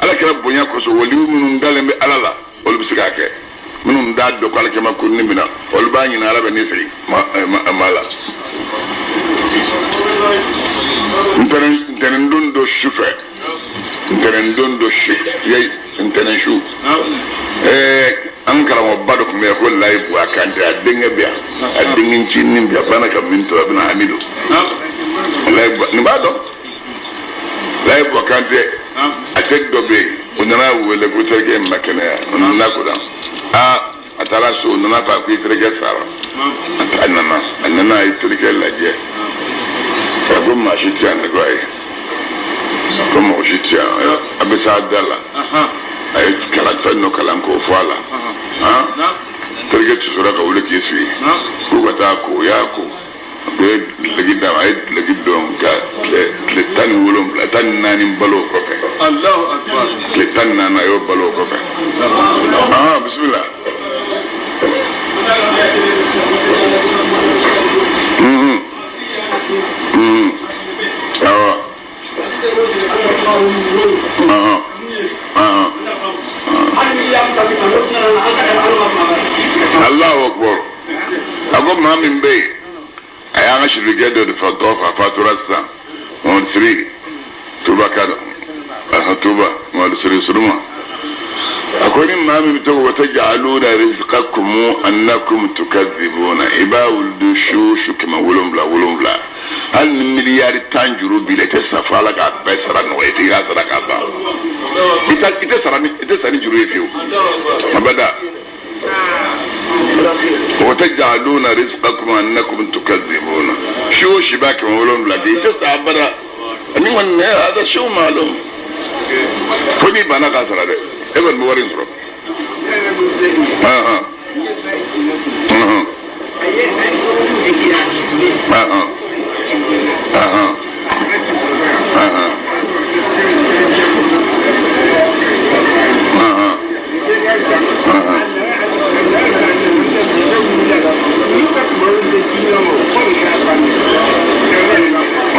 ala kala bonya ko so wali munum dalembe alala wal bisikake munum da do kala kema kunni mina wal bañi na ala be ni sey mala ntenen don do shufe ntenen don do shi yey ntenen shu an karamo bado ko me ko laibu akande adenge bia adenge chinni bia bana ka minto abna hamido laibu ni bado laibu akande atek dobe onana wele ko terke makene onana ko da atara so onana pa ko terke sara anana ay terke laje ko ma shi tian ko ay ko mo shi tian abisa dala ay kala tanno kala ko fala terke tsura ka wule kesi ko bata ko ya ko be lagi da ay lagi don ka le tan wulum la tan nani balo ko fe Allahu akbar le tan nana yo balo ko fe bismillah Allahu akbar ago mamin bey ayanga shirigede de fatofa faturasa on 3 tuba kada tuba wal siri suruma akoni mamin to wata ja'aluna rizqakum annakum tukadzibuna ibawul dushushu kama wulumbla hal miliyari tanjuru bilete safala ka besara no eti ga sadaka ba ita sani juru yefiu abada وتجعلون رزقكم أنكم تكذبون شو شباك مولون بلادي تستعبر أمين من هذا شو معلوم فني بنا قاسر هذا إذن مورين سرب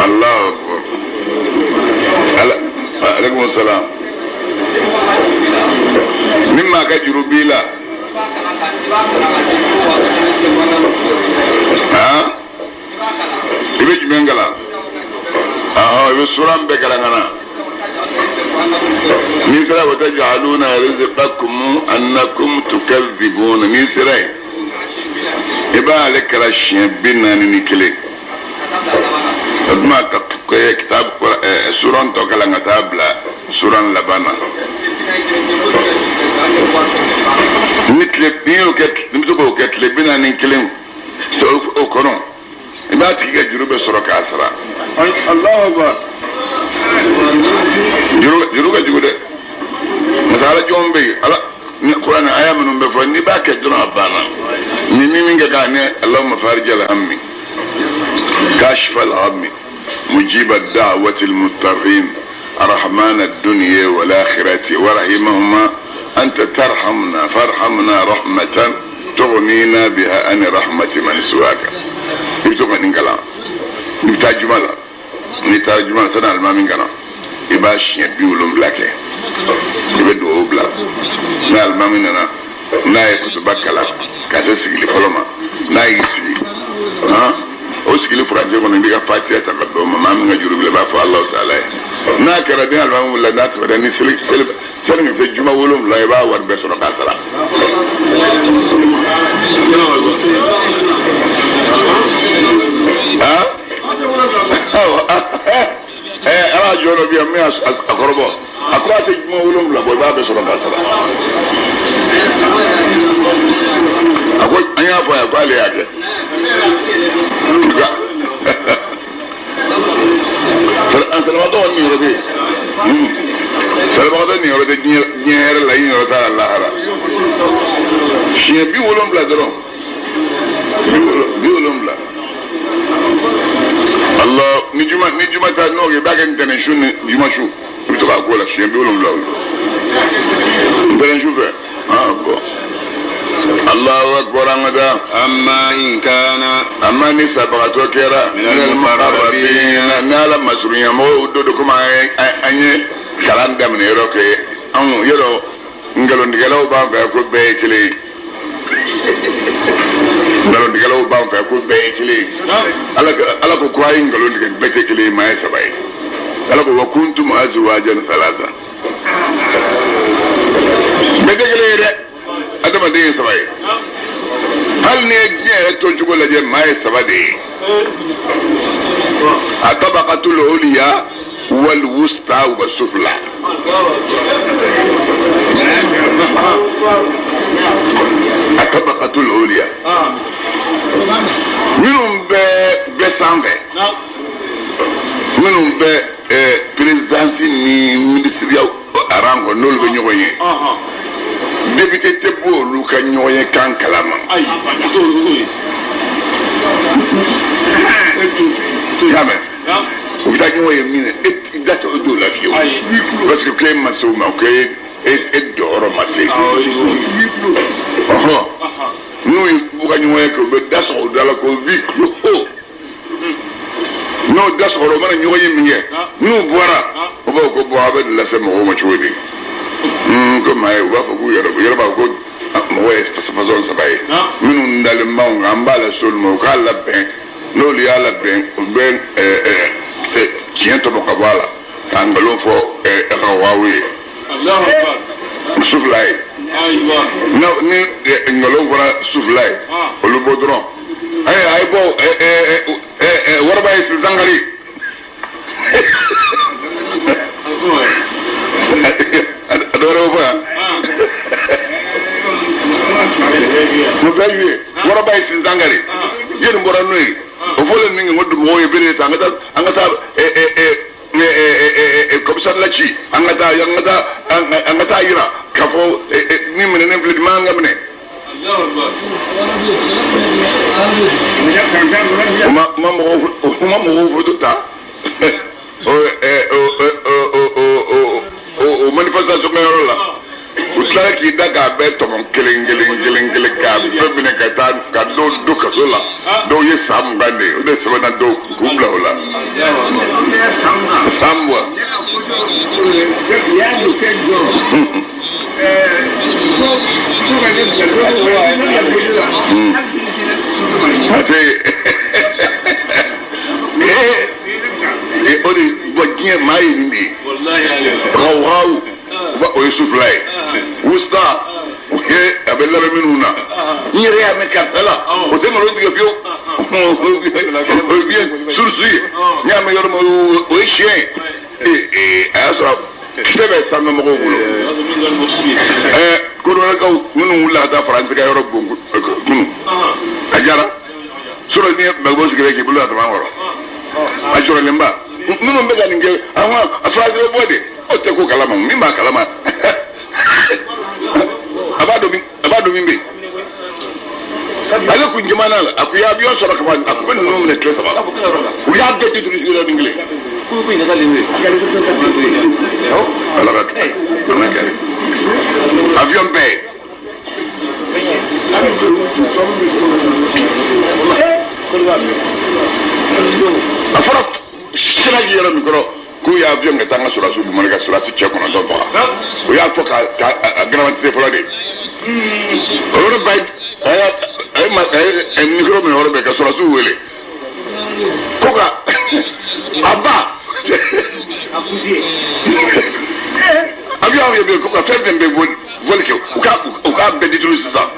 الله أكبر عليكم السلام مما كجروا بيلا يبيج منغلا يبسران بكرانانا ميسرا وتجعلون رزقكم أنكم تكذبون ميسرا يبقى لك الاشياء بنا نكلي ما كتاب سوران توكلا تابلا سوران لبانا نتلب نيو كت نمسكو كتلب بنا نكلي سوف أكرم ما تيجي جروب سورك عسرا الله أكبر جروب جودة مثلا جومبي على القرآن آية من بفني باك جرا بانا من كأنه اللهم فارج الهم كاشف الهم مجيب الدعوة المضطرين الرحمن الدنيا والآخرة ورحمهما أنت ترحمنا فارحمنا رحمة تغنينا بها عن رحمة من سواك يبتغى ننقلا نترجمة سنة المامين كنا يباش يبيولهم لك يبدو بلا na almamina na kusubakala kase sigili koloma na isi o sigili furaje ko ndiga fatiha ta ko mama nga jurubile ba fa Allah taala na kara de almamu la dat wa ni silik sel fe juma wolum la ba war be soro kasara ala joro bi am akorobo akwate juma wolum la boy ba be soro kasara akwai anya fa ya kwale ya ke salvador ni robe salvador ni robe niere la ino ta Allah ara shi bi wolum bla doro bi wolum bla Allah ni juma ta no ge bagen tene shuni juma shu to ba ko la shi bi wolum bla tene shu fe bon الله أكبر أمدا أما إن كان أما نسبة كيرا من المقربين نال مسؤولين مو دودكم أني kalan daminɛ yɔrɔ kɛ anw yɔrɔ ngalontigɛlaw b'an fɛ ko bɛɛ ye kelen ye ngalontigɛlaw b'an fɛ ko bɛɛ ye kelen ye ala ko a ye ngalon tigɛ bɛɛ tɛ kelen ye maa ye 3 ye ala ko wa kuntum azwajan salasa bɛɛ tɛ kelen ye dɛ adamaden ye 3 ye hali ni ye diɲɛ yɛrɛ tɔncogo lajɛ maa ye 3 de ye a tabaqatul uliya wal wusta wa sufla a tabaqatul uliya minnu bɛ sanfɛ minnu bɛ présidansi ni ministériya rang kɔnɔ n'olu bɛ ɲɔgɔn ye député tɛ bɔ olu ka ɲɔgɔn ye kan kalama y'a mɛn u bɛ taa ɲɔgɔn ye min na e da tɛ o t'o la fiyewu parce que kile ma se o ma ko e jɔyɔrɔ ma se n'u ye u ka ɲɔgɔn ye kɛ u bɛ da sɔgɔ o da la ko vi o n'o da sɔgɔ o mana ɲɔgɔn ye min kɛ n'u bɔra u b'a fɔ ko bɔn a bɛ lase mɔgɔw ma cogo di ko maa ye u b'a fɔ k'u yɛrɛ b'a fɔ ko mɔgɔ ye fasɔn 3 ye minnu dalen b'anw kan an b'a la s'olu ma u k'a labɛn n'olu y'a labɛn u bɛ tiɲɛ tɔmɔ ka bɔ a la k'a nkalon fɔ Hawawu ye Sufila ye ni nkalon fɔra Sufila ye olu bɔ dɔrɔn a ye bɔ waraba ye Sangare a dɔ wɛrɛ bɛ fɔ yan bɛɛ ye waraba ye Sangare ye nin bɔra n'o ye o fɔlen min kɛ ko mɔgɔw ye bere ta an ka taa komisari la ci an ka taa yira k'a fɔ ni minɛnen filɛ nin man ka minɛ o ma mɔgɔw foto ta o manifestation kɛyɔrɔ la u tilara k'i da k'a bɛɛ tɔmɔ kelen k'a bɛɛ minɛ ka taa ka dɔw don kaso la dɔw ye san 20 de ye o de sɛbɛnna dɔw k'u bila o la san 20 o de bɔ diɲɛ maa ye nin de ye Hawawu o ye Sufila ye wusta o ye a bɛ labɛn minnu na n yɛrɛ y'a mɛn karisa la o tɛ nkalon tigɛ fiyewu o ye bien surusu ye n y'a mɛn yɔrɔ min o ye siyɛn ye a y'a sɔrɔ kisɛ bɛ sanfɛ mɔgɔw bolo kodɔnnaw minnu wulila ka taa Faransi ka yɔrɔ bon kunun a diyara sɔrɔ ni Bagbo sigilen k'i bolo a tɛmɛ an kɔrɔ a jɔrɔlenba minnu bɛ ka nin kɛ a Faransi bɛ bɔ de o tɛ ko kalama min b'a kalama a b'a dɔn min bɛ yen ale kun jamana la a kun ye avion sɔrɔ ka ban a kun bɛ ninnu minɛ tile 3 u y'a bɛɛ titre yɔrɔ nin kelen ala ka kɛ avion bɛɛ a fɔra sira yɔrɔ min kɔrɔ k'u y'a avion ka taa an ka sɔrɔdasiw dumuni ka sɔrɔdasi cɛ 9 faga o y'a fɔ k'a garantie fɔlɔ de o yɔrɔ bɛɛ a ye micro min yɔrɔ bɛɛ ka sɔrɔdasiw wele ko ka a ba avion ye bɛ ko ka fɛn fɛn bɛ voli kɛ u k'a bɛɛ détruire sisan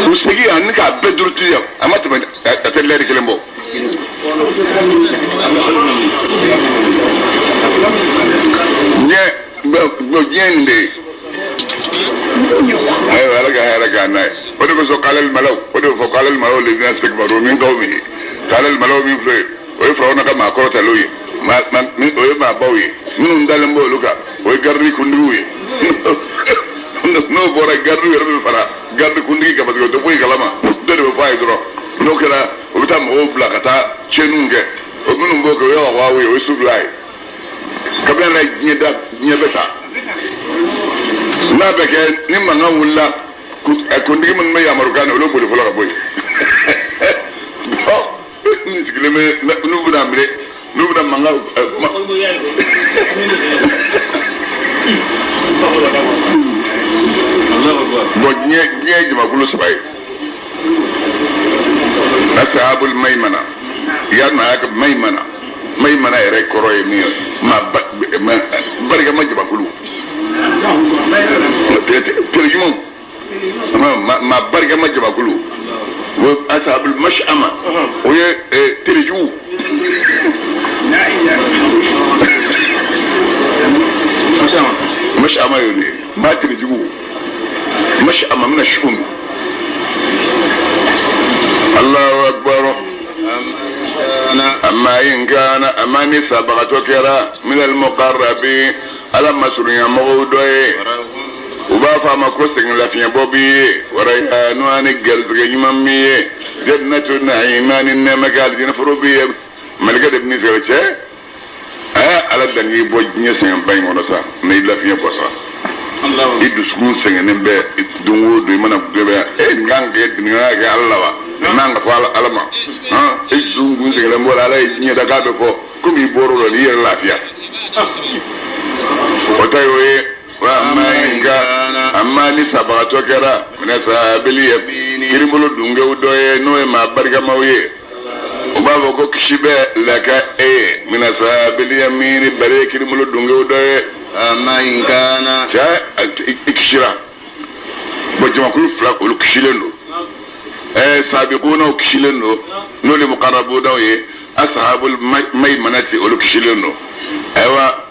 u segin ani k'a bɛɛ détruire a ma tɛmɛ a tɛ lɛri 1 bɔ diɲɛ nin de ye ayiwa ala ka hɛrɛ k'an n'a ye o de kosɔn k'alel malaw o de bɛ fɔ k'alel malaw le bɛna segin min kaw min ye k'alel malaw min filɛ o ye Firawuna ka maa kɔrɔtaliw ye o ye maa baw ye minnu dalen bɔ olu kan o ye garidi kuntigiw ye n'o bɔra garidi yɛrɛ bɛ fara garidi kuntigi kan parce que o tɛ foyi kalama dɔ de bɛ fɔ a ye dɔrɔn n'o kɛra o bɛ taa mɔgɔw bila ka taa tiɲɛniw kɛ o minnu b'o kɛ o ye Hawawu ye o ye Sufila ye kabila na diɲɛ bɛ ta n'a bɛ kɛ ni mankan wulila kuntigi minnu bɛ yamarukan na olu boli fɔlɔ ka bɔ yen min sigilen bɛ n'u bɛna minɛ nubra manga nye jamakulu sabai ashabul maimana yana yak maimana yɛrɛ kɔrɔ ye min ma barika ma jamakulu terjumu ma barika ma jamakulu wa ashabul mash'ama o ye terju mash'ama yo ne ma terju mash'ama min ash-shum Allahu akbar أما إن كان أماني سبقتك يرى من المقربين على مسؤولية مغودوي وبافا مكوسين لفيا بوبي وريحان واني جلس جمامي جنة النعيمان إنما قال جنة فروبي ملكة ابن سيرتشي على الدنيا بوجني سين باي مونسا نيلا فيا بوسا idusku sengene be dungo do mana bebe ngange dinga Allah wa nanga ko alama idungu sengene mo ala nya daga be ko kumi boro lo ni lafiya otayo wa mainga amma ni sabato kera nasa bili kirimulu dunga udoye no ma barga mawye ubaba ko kishibe laka minasa bili yamini bare kirimulu dunga udoye amma in kana ja ikshira bojuma kulu fla kulu kishilendo sabiquna kishilendo no le muqarrabuna ye ashabul maymanati ulu kishilendo aywa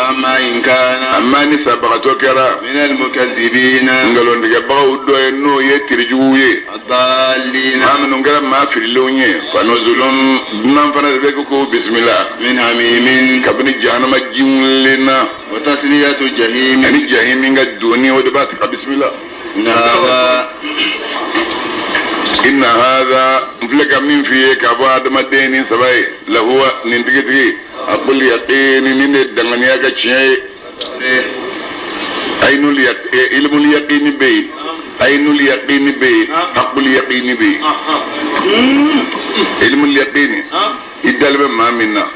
amma in kana amma ni sabaqatu kara min al mukaththibina ngalo ndiga baw do no ye tirjuye adallina amanu ngala ma filonye fa nuzulun man fana be ko bismillah min hamimin kabni jahannama jimlina wa tasliyatu jahim yani jahim ngaduni wa dabat بسم الله إن هذا مفلك من فيك أبواد مدين سباي لهو ننتقي أقول يقين من الدنيا كشيء أين اليقين علم اليقين بي أين اليقين بي أقول يقين بي علم اليقين يدل ما منا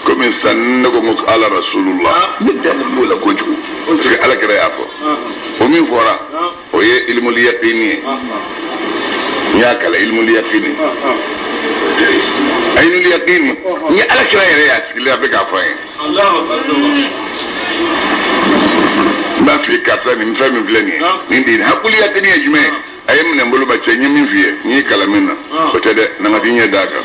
كم إنسان نقول على رسول الله يدل بولا كوجو على كذا أفو ومن فورا وهي علم اليقين يا كلا علم اليقين أين اليقين يا على كذا يا سكلا بقى فاين الله أكبر ما في كاسة من فم فلاني ندين هقول يقين يا جماعة أيام نقول بتشيني من فيه ني كلامنا بتشده نعطيني داكا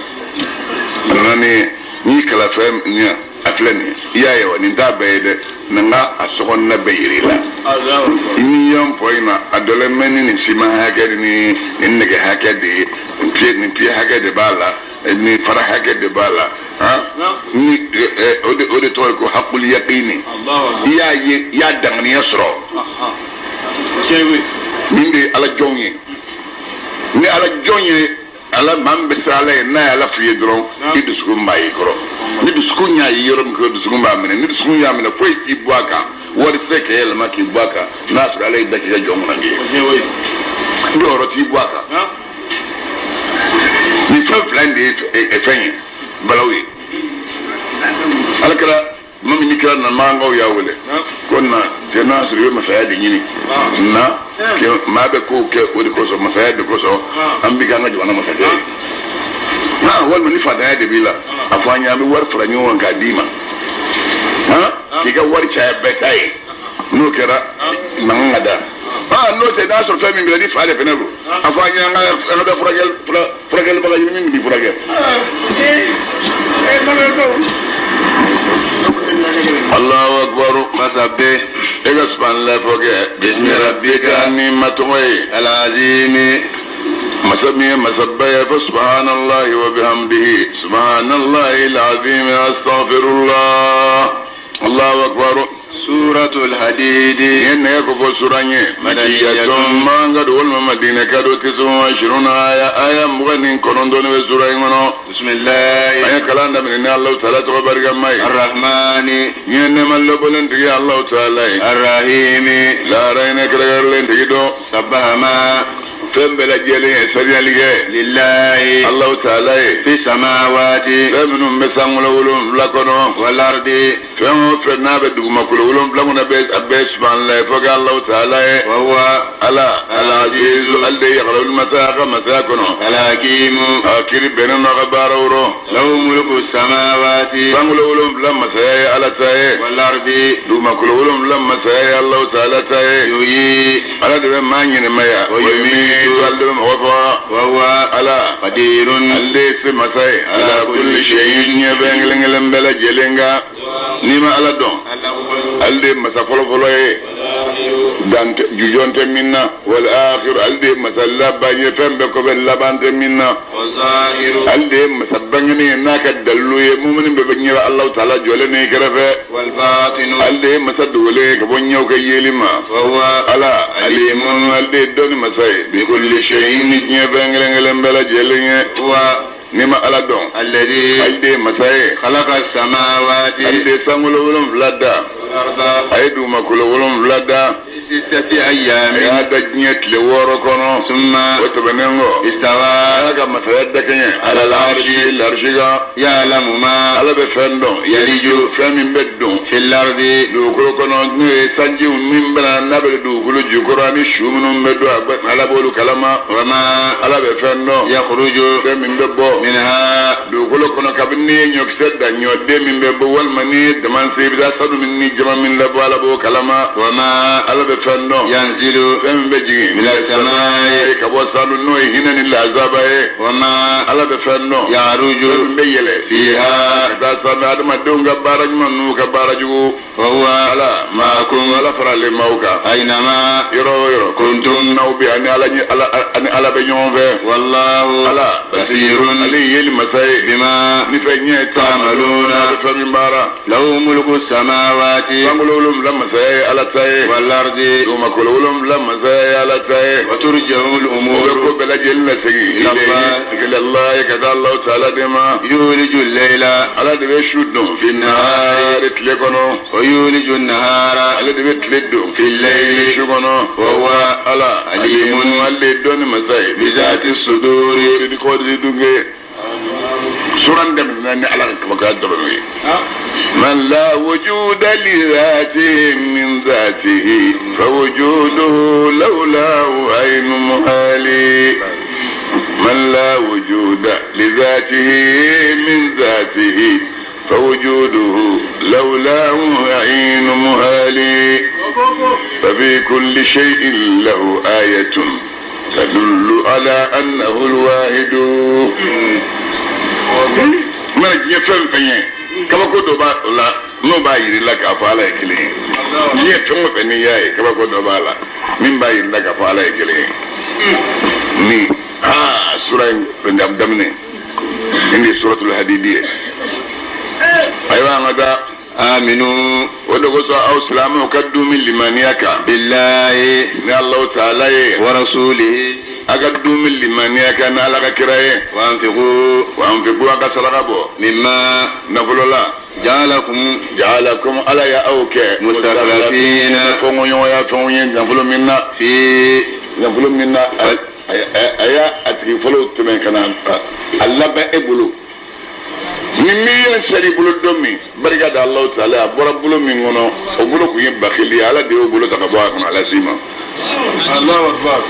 nani ni kala fam nya aflani iya wa ni da bayde nanga asokon na bayirila ini yam poina adole meni ni sima hagadi ni nenge hagadi ni pi hagadi bala ni fara hagadi bala ha ni ode to ko hakul yaqini ya dangani yasro chewi ninde ala jongi ni ala jongi ala mambe sale na ala fiye dron idusku mbayi koro ni dusku nya yirom ko dusku mba mene ni dusku nya mene foi ki bwaka wori seke el ma ki bwaka na su ala idaki ga jomu na ngi ndo ro ti bwaka ni fa blende e fenye balawi alkala mami ni kira na mango ya wole konna tena suru masaya de nyini na ke mabe ko ke wodi ko so masaya de ko so ambi ga ngaji wana masaya na wal ni fada de bila afanya mi war franyo wan kadima ha kiga war cha betai no kera nangada no te da so fami mi di fare fenero afanya nga da fragel baga yimi mi fragel Allahu akbar masabbe ega subhanallah foge bismi rabbika ni'matuhi alazim masabbe fa subhanallah wa bihamdihi subhanallah alazim astaghfirullah Allahu akbar suratul hadid inna yakfu suranye madiyatun manga dol madina kado tisun ashruna aya muganin korondone we suray ngono bismillah aya kalanda min Allah ta'ala to barga mai arrahmani yenne mallo bolenti Allah ta'ala arrahimi la rayna kalagarlen tido sabahama fɛn bɛɛ lajɛlen sariyali kɛ lillahi Allahu Taala ye fi samawati fɛn minnu bɛ sankolo 7 kɔnɔ wal ardi fɛn o fɛn n'a bɛ dugumakolo 7 kɔnɔ a bɛɛ subhanallah ye fo kɛ Allahu Taala ye wa huwa ala al-azizu al de yaqra'ul masaya ka masaya kɔnɔ al-hakim kiri bɛnnen no ka baara woro lahu mulku samawati sankolo 7 masaya ye ala ta ye wal ardi dugumakolo 7 masaya ye Allahu Taala ta ye yuhyi ala de bɛ maa ɲɛnɛmaya wa yumiitu ale de bɛ mɔgɔ faga wa huwa ala qadirun ale se masa ye ala kulli shay'in ɲɛ bɛ kelen bɛɛ lajɛlen kan n'i ma ala dɔn ale de masa fɔlɔ ye dan jujɔn tɛ min na wal akhir ale de masa laban ye fɛn bɛɛ kɔfɛ laban tɛ min na ale de masa bangeni ye n'a ka dalilu ye mumini bɛɛ bɛ ɲɛ Allahu Taala jɔlen ni kɛrɛfɛ wal batinu ale de masa dogolen ka bɔ ɲɛw ka yeli ma wa huwa ala alimun ale de dɔnni masa ye bi kulli shay'in ni diɲɛ bɛɛ kelen bɛɛ lajɛlen ye huwa ni ma ala dɔn alladhi ale de masa ye khalaqa samawati ale de sankolo 7 da wal arda a ye dugumakolo 7 da sittati a ayyamin y'a da diɲɛ tile 6 kɔnɔ thumma o tɛmɛnen kɔ a istawa y'a ka masaya dakɛɲɛ ala l'arshi kan ya'lamu ma ala bɛ fɛn dɔn yariju fɛn min bɛ don fil ardi dugukolo kɔnɔ n'o ye sanjiw min bɛna n'a bɛ dugukolo jukɔrɔ ani su minnu bɛ don ala b'olu kalama wa ma ala bɛ fɛn dɔn yakhruju fɛn min bɛ bɔ minha dugukolo kɔnɔ kabini n'i ye ɲɔkisɛ da ɲɔden min bɛ bɔ walima n'i ye daman se i bɛ taa sanu min ni jama min labɔ ala b'o kalama wa ma ala bɛ fɛn dɔn yanzilu fɛn min bɛ jigin min as-samaa'i ka bɔ sanu n'o ye hinɛ ni lazaba ye wa ma ala bɛ fɛn dɔn ya'ruju fɛn min bɛ yɛlɛ fiha ka taa sanu adamadenw ka baara ɲuman n'u ka baara jugu wa huwa ala ma'akum ala faralen m'aw kan aynama yɔrɔ o yɔrɔ kuntum n'aw bɛ ani ala bɛ ɲɔgɔn fɛ wallahu ala basirun ale ye yeli masa ye bima ni fɛn ɲɛ ta'maluna a bɛ fɛn min baara lahu mulku samawati sankolo 7 masaya ye ala ta ye wal ardi dugumakolo 7 masaya ye ala ta ye wa turja'u al o bɛ umur ko bɛɛ lajɛlen lasegin ila Allah ye ka taa Allahu Taala de ma yuliju al-layla ala de bɛ su don fi nahari tile kɔnɔ wa yuliju an-nahara ale de bɛ tile don fi al-layli su kɔnɔ wa huwa ala alimun ale de dɔnni masa ye bi zati suduri di ko di dunge suran daminɛna ni ala ka kabaka dɔrɔn ye man la wujuda li dhatihi min dhatihi fa wujuduhu lawlahu aynu muhali man la wujuda li dhatihi min dhatihi fa wujuduhu lawlahu aynu muhali fa bi kulli shay'in lahu ayatun تدل على أنه الواحد ما يفهم فيه كما كنت لا no ba yiri la ka fa ala kele ni e tomo be ni yae kaba ko do bala min ba yiri la ka fa ala kele ni sura ndam damne indi suratul hadidiyya aywa ngada aminu ودغوسو او سلامو كدو من لمانياك بالله ni Allah Taala ye wa rasulihi agadu min limaniaka na ala ka kiraye wa anfiqu aka saraka bo mimma nafolola ja'alakum ala ya auke mustaqlifina fongo ya fongo nafolo minna aya atri folo tumen kana Allah ba ebulu ni miyen sari bulu domi barika da Allah Taala bora bulu min ngono o bulu ku yin bakhili ala de o bulu ta bo akon ala sima Allahu akbar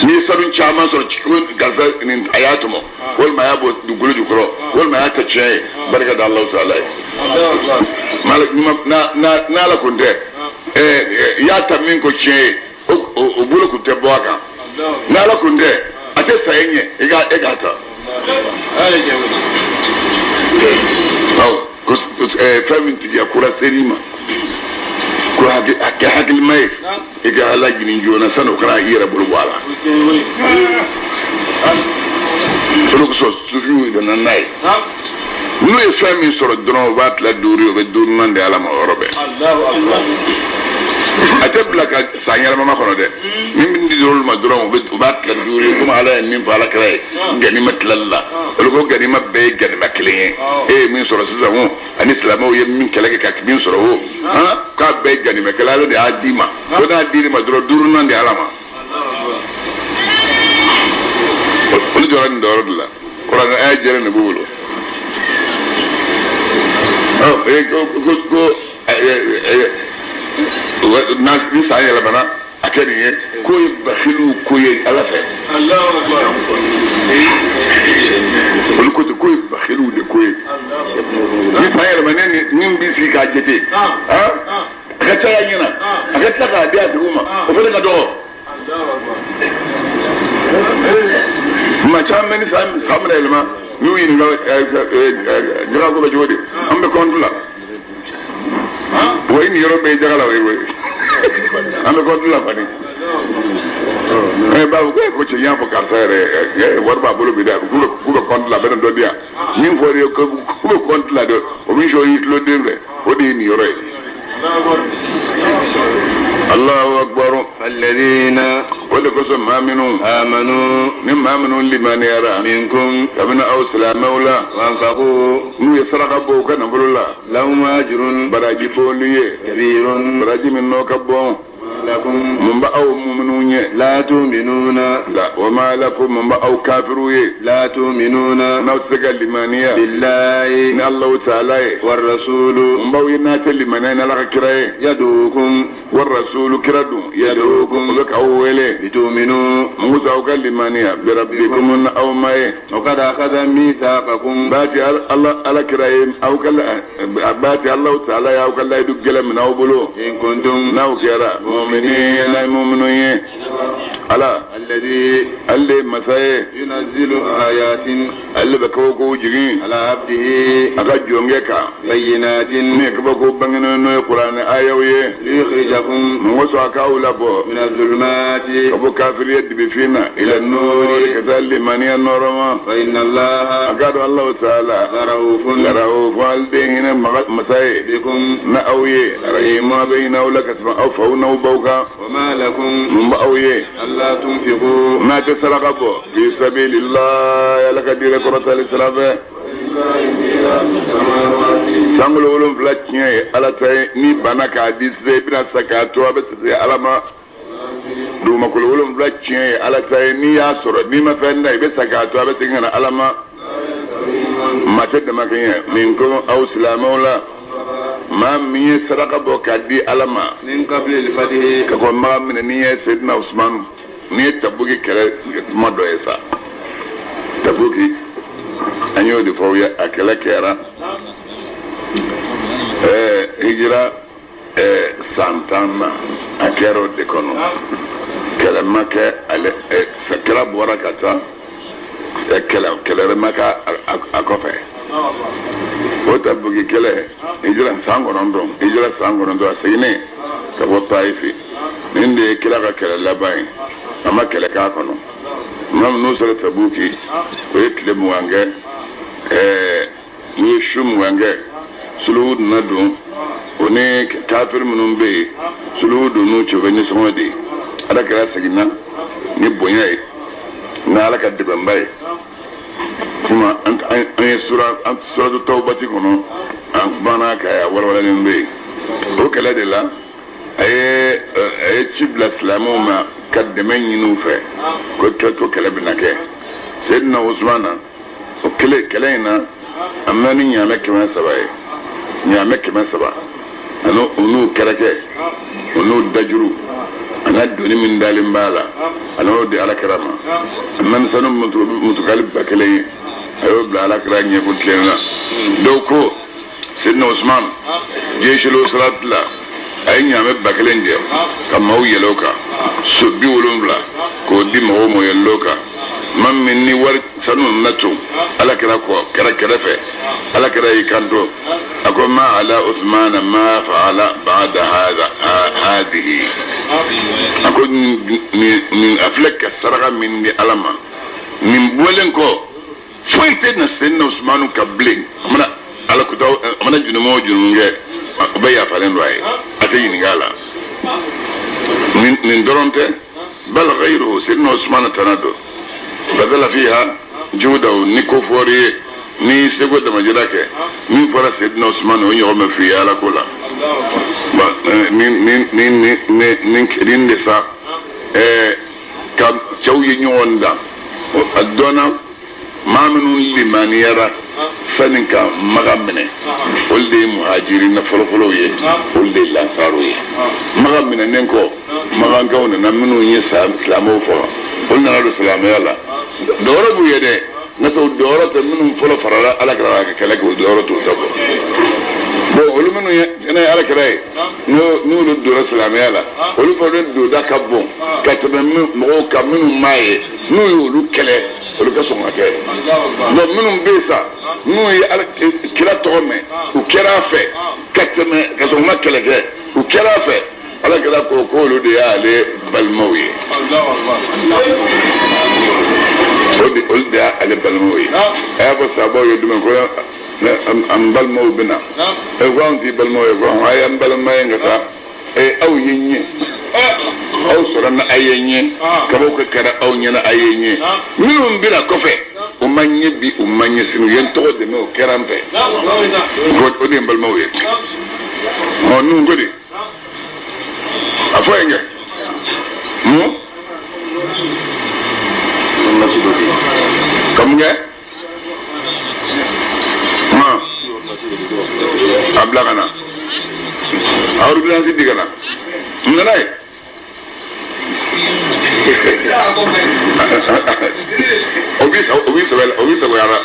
ni sabin chairman sor cikin gaza ni ayatumo wal ma yabo dugulu jukro wal ma yata ce barika da Allah Taala Allahu akbar malik na la kunde ya tamin ko ce o bulu ku te bo aka na la kunde ate sayenye ega ta فهمت يا كرة سليمة كرة حق الماء إذا على جنين جونا سنة كرة هي رب الوالد ركسوس سفيو إذا نناي نو يفهم يسر الدرون وبات لا دوري وبدون من ده على ما أوروبي أتبلك سانيال ما كنا ده من ديزول ما درون وبات لا دوري كم على النيم فعلى كراي جنيمة لله ولكو جنيمة بيج جنيمة كلين إيه من سر سيزامو أني سلامو يمين كلاك كمين سر هو ها كاب بيج جنيمة كلالو ده عديما وده عديما درون ده على ما olu joran dorla Quran ay jere ne bulo nas ni sa yela bana akani ko bakhilu ko ala fa Allahu akbar olu ko bakhilu de ko ni sa yela bana ni mbisi ka jete ka taya nyina aka taka dia duma o fele ka do Allahu akbar ma chamani samra elma ñu yin nga jara ko ba jodi am be kontula way ni yoro be jagala way am be kontula fani ba ko ci yambo kartere war ba bolo bi da ku kontula be do dia ni fo re ko kontula do o mi jo yit lo demre o di ni yoro الله أكبر الذين ولكم آمنوا مما آمنوا لمن يرى منكم كمن أوسلا مولا وانفقوا نو يسرق أبوك نقول الله لهم أجر براجي فولي كبير براجي من نوكبون لكم من بأو مؤمنون لا تؤمنون لا وما لكم من بأو كافرون لا تؤمنون نوسك لمانيا بالله إن الله تعالى والرسول من بأو ينات لمانيا لك كراي يدوكم والرسول كردو يدوكم لك أولي لتؤمنوا موسى وكلمانيا بربكم أو ماي وقد أخذ ميثاقكم باتي الله على كراي أو كلا باتي الله تعالى أو كلا يدوك من أو بلو إن كنتم ناو كرا مؤمنين على الذي مساء ينزل آيات اللي بكوكو جرين على عبده أخجون يكا بينات نكبكو بغنون القرآن آيوية ليخرجكم من وسعكاو لبو من الظلمات أبو كافر يد بفينا إلى النور كذل مني النور ما فإن الله أقاد الله تعالى لرؤوف والدين مساء بكم نأوي رحيما بينه لك أو فونا وبوكا وما لكم من بأوي ألا تنفقوا ما تسرقوا في سبيل الله يا لك دير كرة الإسلام سامل ولم فلاتني على تاي ني بناكا ديسي بنا سكاتوا بس على ما دوما كل ولم فلاتني على تاي ني ياسر ني ما فندا بس سكاتوا بس على ما تدما كان منكم أو سلامولا ما مية سرقة بوكادي ألما من قبل الفتح كقول ما من نية سيدنا عثمان نية تبوكي كلا ما دويسا تبوكي أنيو دي فويا أكلا كيرا هجرا سانتانا أكيرو دي كونو كلا مكا سكلا بوركتا كلا مكا أكوفي wata bugi kele ijira sangonondo asine ka bo taifi ninde kila ka kele labai ama kele ka kono mam no sala tabuki ko ekle muange ni shum wange sulud nadu one kafir munumbe sulud no chobeni somodi ada kala sagina ni boyai na alaka dibambai kuma an sura tawbati kono an bana kaya walwala nimbe o kala de la ay cibla islamu ma kaddemen yinu fe ko kala binake sayyidina usmana o kala ina amma ni nyame kema saba ano onu karake onu dajuru ana doni min dalim bala ano de ala karama amma sanu mutukalib bakale ayo bla ala kranye ko tlena doko sidna usman jeshilo salatla ay nyame bakalenge kama o yeloka subbi wolumbla ko di mo yeloka man minni war sanu natu ala kira ko kira fe ala kira yikanto ako ma ala usman ma fa'ala ba'da hadhihi ako min aflaka sarga min alama min bolen ko foyte na senna usmanu kabling amana ala ko daw amana junumo jununge ba ya falen doy atayi ngala min doronte bal ghayru senna usman tanado badala fiha juda niko fori ni sego da majirake min fara senna usman o yoma fi ala kula ba min kedin de sa kam chawyi nyonda الدونا ما من لمن يرى فنكا مغمنة قل دي مهاجرين فلوفلوية قل دي لانساروية مغمنة ننكو مغانكونا نمنو يسام سلامو فلا قلنا نادو سلام يلا دورة بو يدي نسو دورة منهم فلو فرلا على كراك كلاك ودورة تلتبو بو قلو منو ينا على كراي نو الدورة سلام يلا قلو فرلا دودا كبو كتبن مغوكا منو ماي نو يولو كلا olu ka sɔn ka kɛ donc minnu bɛ yen sa n'u ye kira tɔgɔ mɛn u kɛra a fɛ ka tɛmɛ ka sɔrɔ u ma kɛlɛ kɛ u kɛra a fɛ ala kɛra ko olu de y'ale balimaw ye olu de y'ale balimaw ye a y'a fɔ sabaw ye dumuni ko an balimaw bɛ na ko anw t'i balimaw ye ko a y'an balima ye nka sa aw ye n ye aw sɔrɔ na a ye n ye kabaw ka kɛra aw ɲɛna a ye n ye minnu bɛna kɔfɛ u ma ɲɛ bi u ma ɲɛ sini u ye n tɔgɔ dɛmɛ o kɛra n fɛ o de ye n balimaw ye nun ko de a fɔ ye n kɛ kamu kɛ a bila ka na a ordonnance di ka na n nana ye o bi sagoyara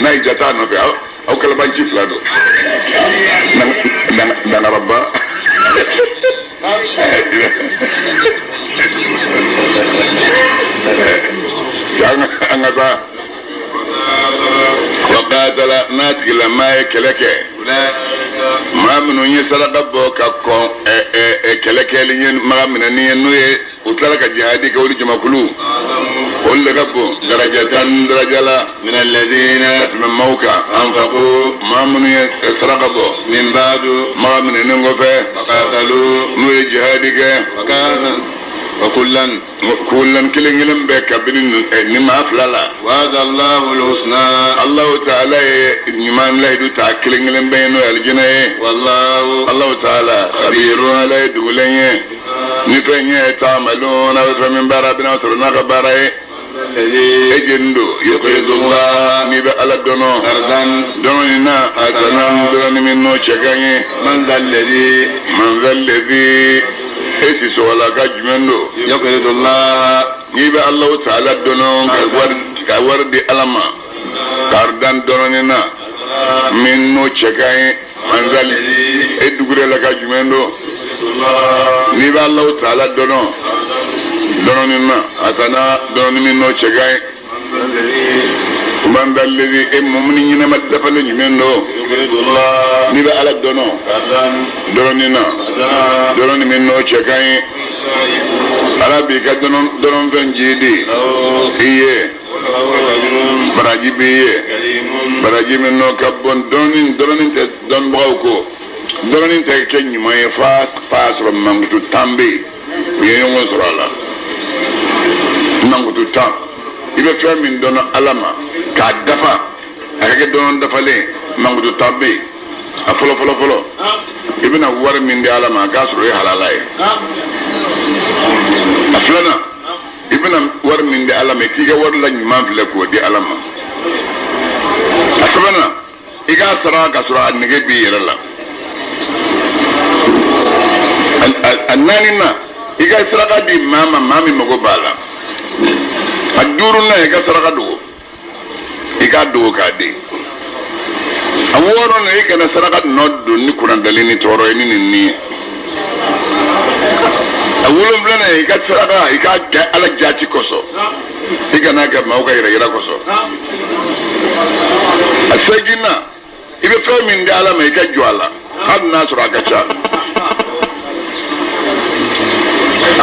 n'a ye jata nɔfɛ aw kalabanci fila don dangaraba an ka taa wakatala n'a tigila maa ye kɛlɛ kɛ maa minnu ye saraka bɔ ka kɔn kɛlɛ kɛli ye maa minɛni ye n'o ye u tilala ka jihadi kɛ olu jamakulu olu de ka bon darajatan darajala min alladhina ka tɛmɛ maaw kan anfaqu maa minnu ye saraka bɔ min ba'du maa minɛni kɔfɛ faqatalu n'u ye jihadi kɛ وكلن كلن بك نما فلالا وعد الله الحسنى الله تعالى نمان لا يدو تاكلن بينو الجنة والله تعالى خبير لا يدولن نفني تعملون فمن برابنا وسرنا كباري ejendo يقيد الله نبي على دونو أردان دوننا أتنام دون منو شكاني من ذا الذي esi so wala ka jumendo yaqidullah ni be allah ta'ala dono ka wardi alama kardan dononina min no chegai manzali e dugure la ka jumendo ni be allah ta'ala dononina asana dononi min no chegai man dalli e mu'mini ne ma defal jumendo yaqidullah ni be ala dononina donon min no chegai arabi ka donon venjidi iye baraji biye baraji min no kabon donin te don bawko donin te kenyi moy fas ro mangutu tambe ye yongo sorala mangutu tam ibe famin dono alama ka dafa akake donon dafale mangutu tambe a folo ibina war min di alama ka suru halalai aflana ibina war min di alama kiga war la nyima fle ko di alama asbana iga sara ka sura annige bi yarala annanina iga sara ka di mami mago bala aduruna iga sara ka do iga do ka di aworo ne kana saraka noddo ni kuran dalini toro ni ni awolo blana e ka saraka e ka ala jati koso e kana ga mauka ira koso asegina ibe to min da ala mai ka jwala har na sura ka cha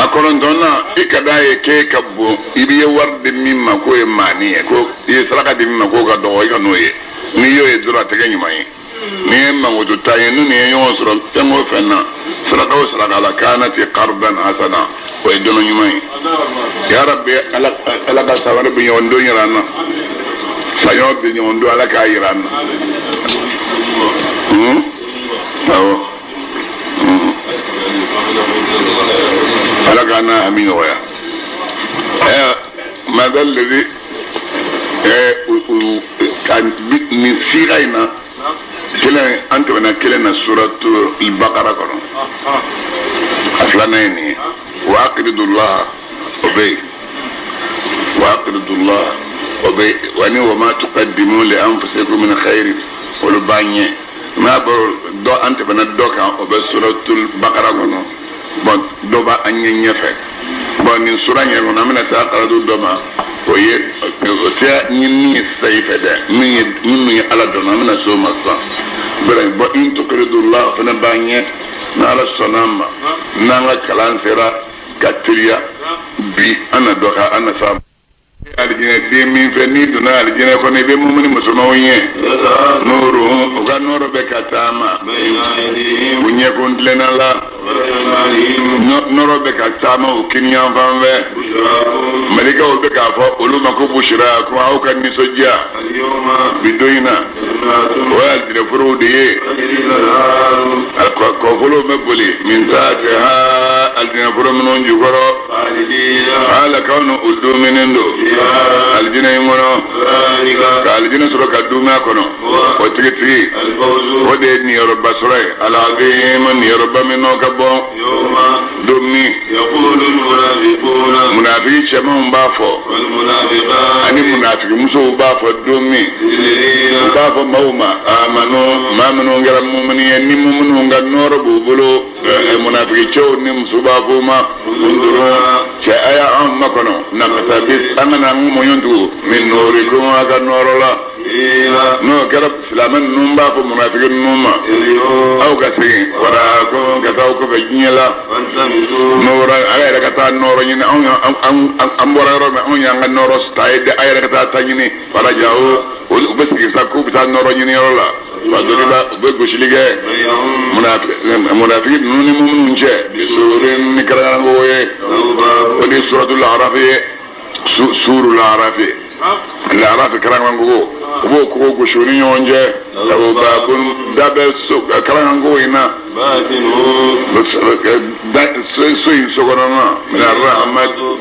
akoron donna e ka dai ke kabbo ibe warde mimma ko e mani ko e saraka de mimma ko ga do e ka noye ni yo e dura tege nyuma yi ni mangutu tayi ni yo sura tengo fenna saraka o saraka la kanati qarban hasana o e dono nyuma yi ya rabbi ala ka sawara bi yondo yirana sayo bi yondo ala ka yirana awo ala kana amin waya ma dalli من سيغينا كلا أنت من كلنا سورة البقرة كنا أفلانيني وأقرضوا الله وبي وأقرضوا الله وبي وما تقدموا لأنفسكم من خير ولبانيه ما بر دو أنت من الدوكا وبسورة البقرة كنا bon doba anye nyefe bon ni sura nye na mena sa qaradu doma oye te ni sayfa da ni ala dona mena so masa bare bo in tukridullah fa nabanye na ala sonama na la kalansera katiria bi ana doka ana sa aljina de min fe ni duna aljina ko ne be mumuni musulma wonye nuru o ga nuru be katama bunye ko ndlena la nuru be katama o kinyan fanwe malika o be ka fo uluma ko bushra ko au kan ni sojja bidoina wa aljina furudi ko folo me boli min taatiha aljina furo min jugoro ala kawnu uduminindo aljina yimono ka aljina sura kaduma kono o tigiti o de ni yorba sura alazim ni yorba mino kabo dummi yaqulu almunafiquna munafiqi chama mbafo ani munafiqi muso mbafo dummi mbafo mauma amanu ngara mumini ni mumunu nganoro bubulo munafiqi cho ni muso mbafo ma unduro cha aya amma kono naqtabis anana moyondu min nurikum aga norola no garab islaman numba ko munafiqin numma aw kasi wara ko gataw ko be nyela nora ala kata noro ni am wara ro me on yanga noro stayde ay kata tanyini wala jaw o besi sakku bita noro ni rola wadriba be gushilige munafiqin nuni mu'minun je bisurin nikrangoye odi suratul araf سور العراف العراف كلام عنقو هو كوكو شوني يونجه لو باكون دابل سوق كلام عنقو هنا سوين سوكرنا من الرحمة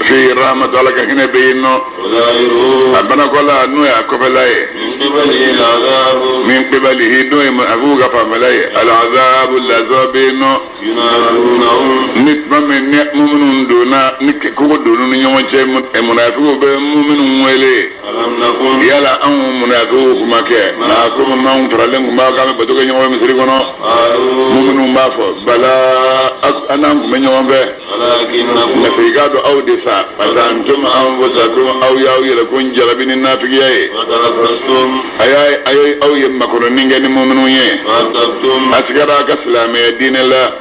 في رحمة الله هنا بينه ربنا قال نويا كفلاي من قبله نويا أبوك فملاي العذاب الذي بينه نتمم مؤمن دونا نكو دون يوم جاي منافق بمؤمن ولي يلا أم منافق ما كه ناكم ما هم ترلهم ما كانوا بدوك يوم مسرقنا مؤمن ما فو بلا أنا من يوم به نفيقات أو دسا فأنتم أنفسكم أو يكون جربين النافقية أي أو يمكن نيجي مؤمنين أسكرا كسلام دين الله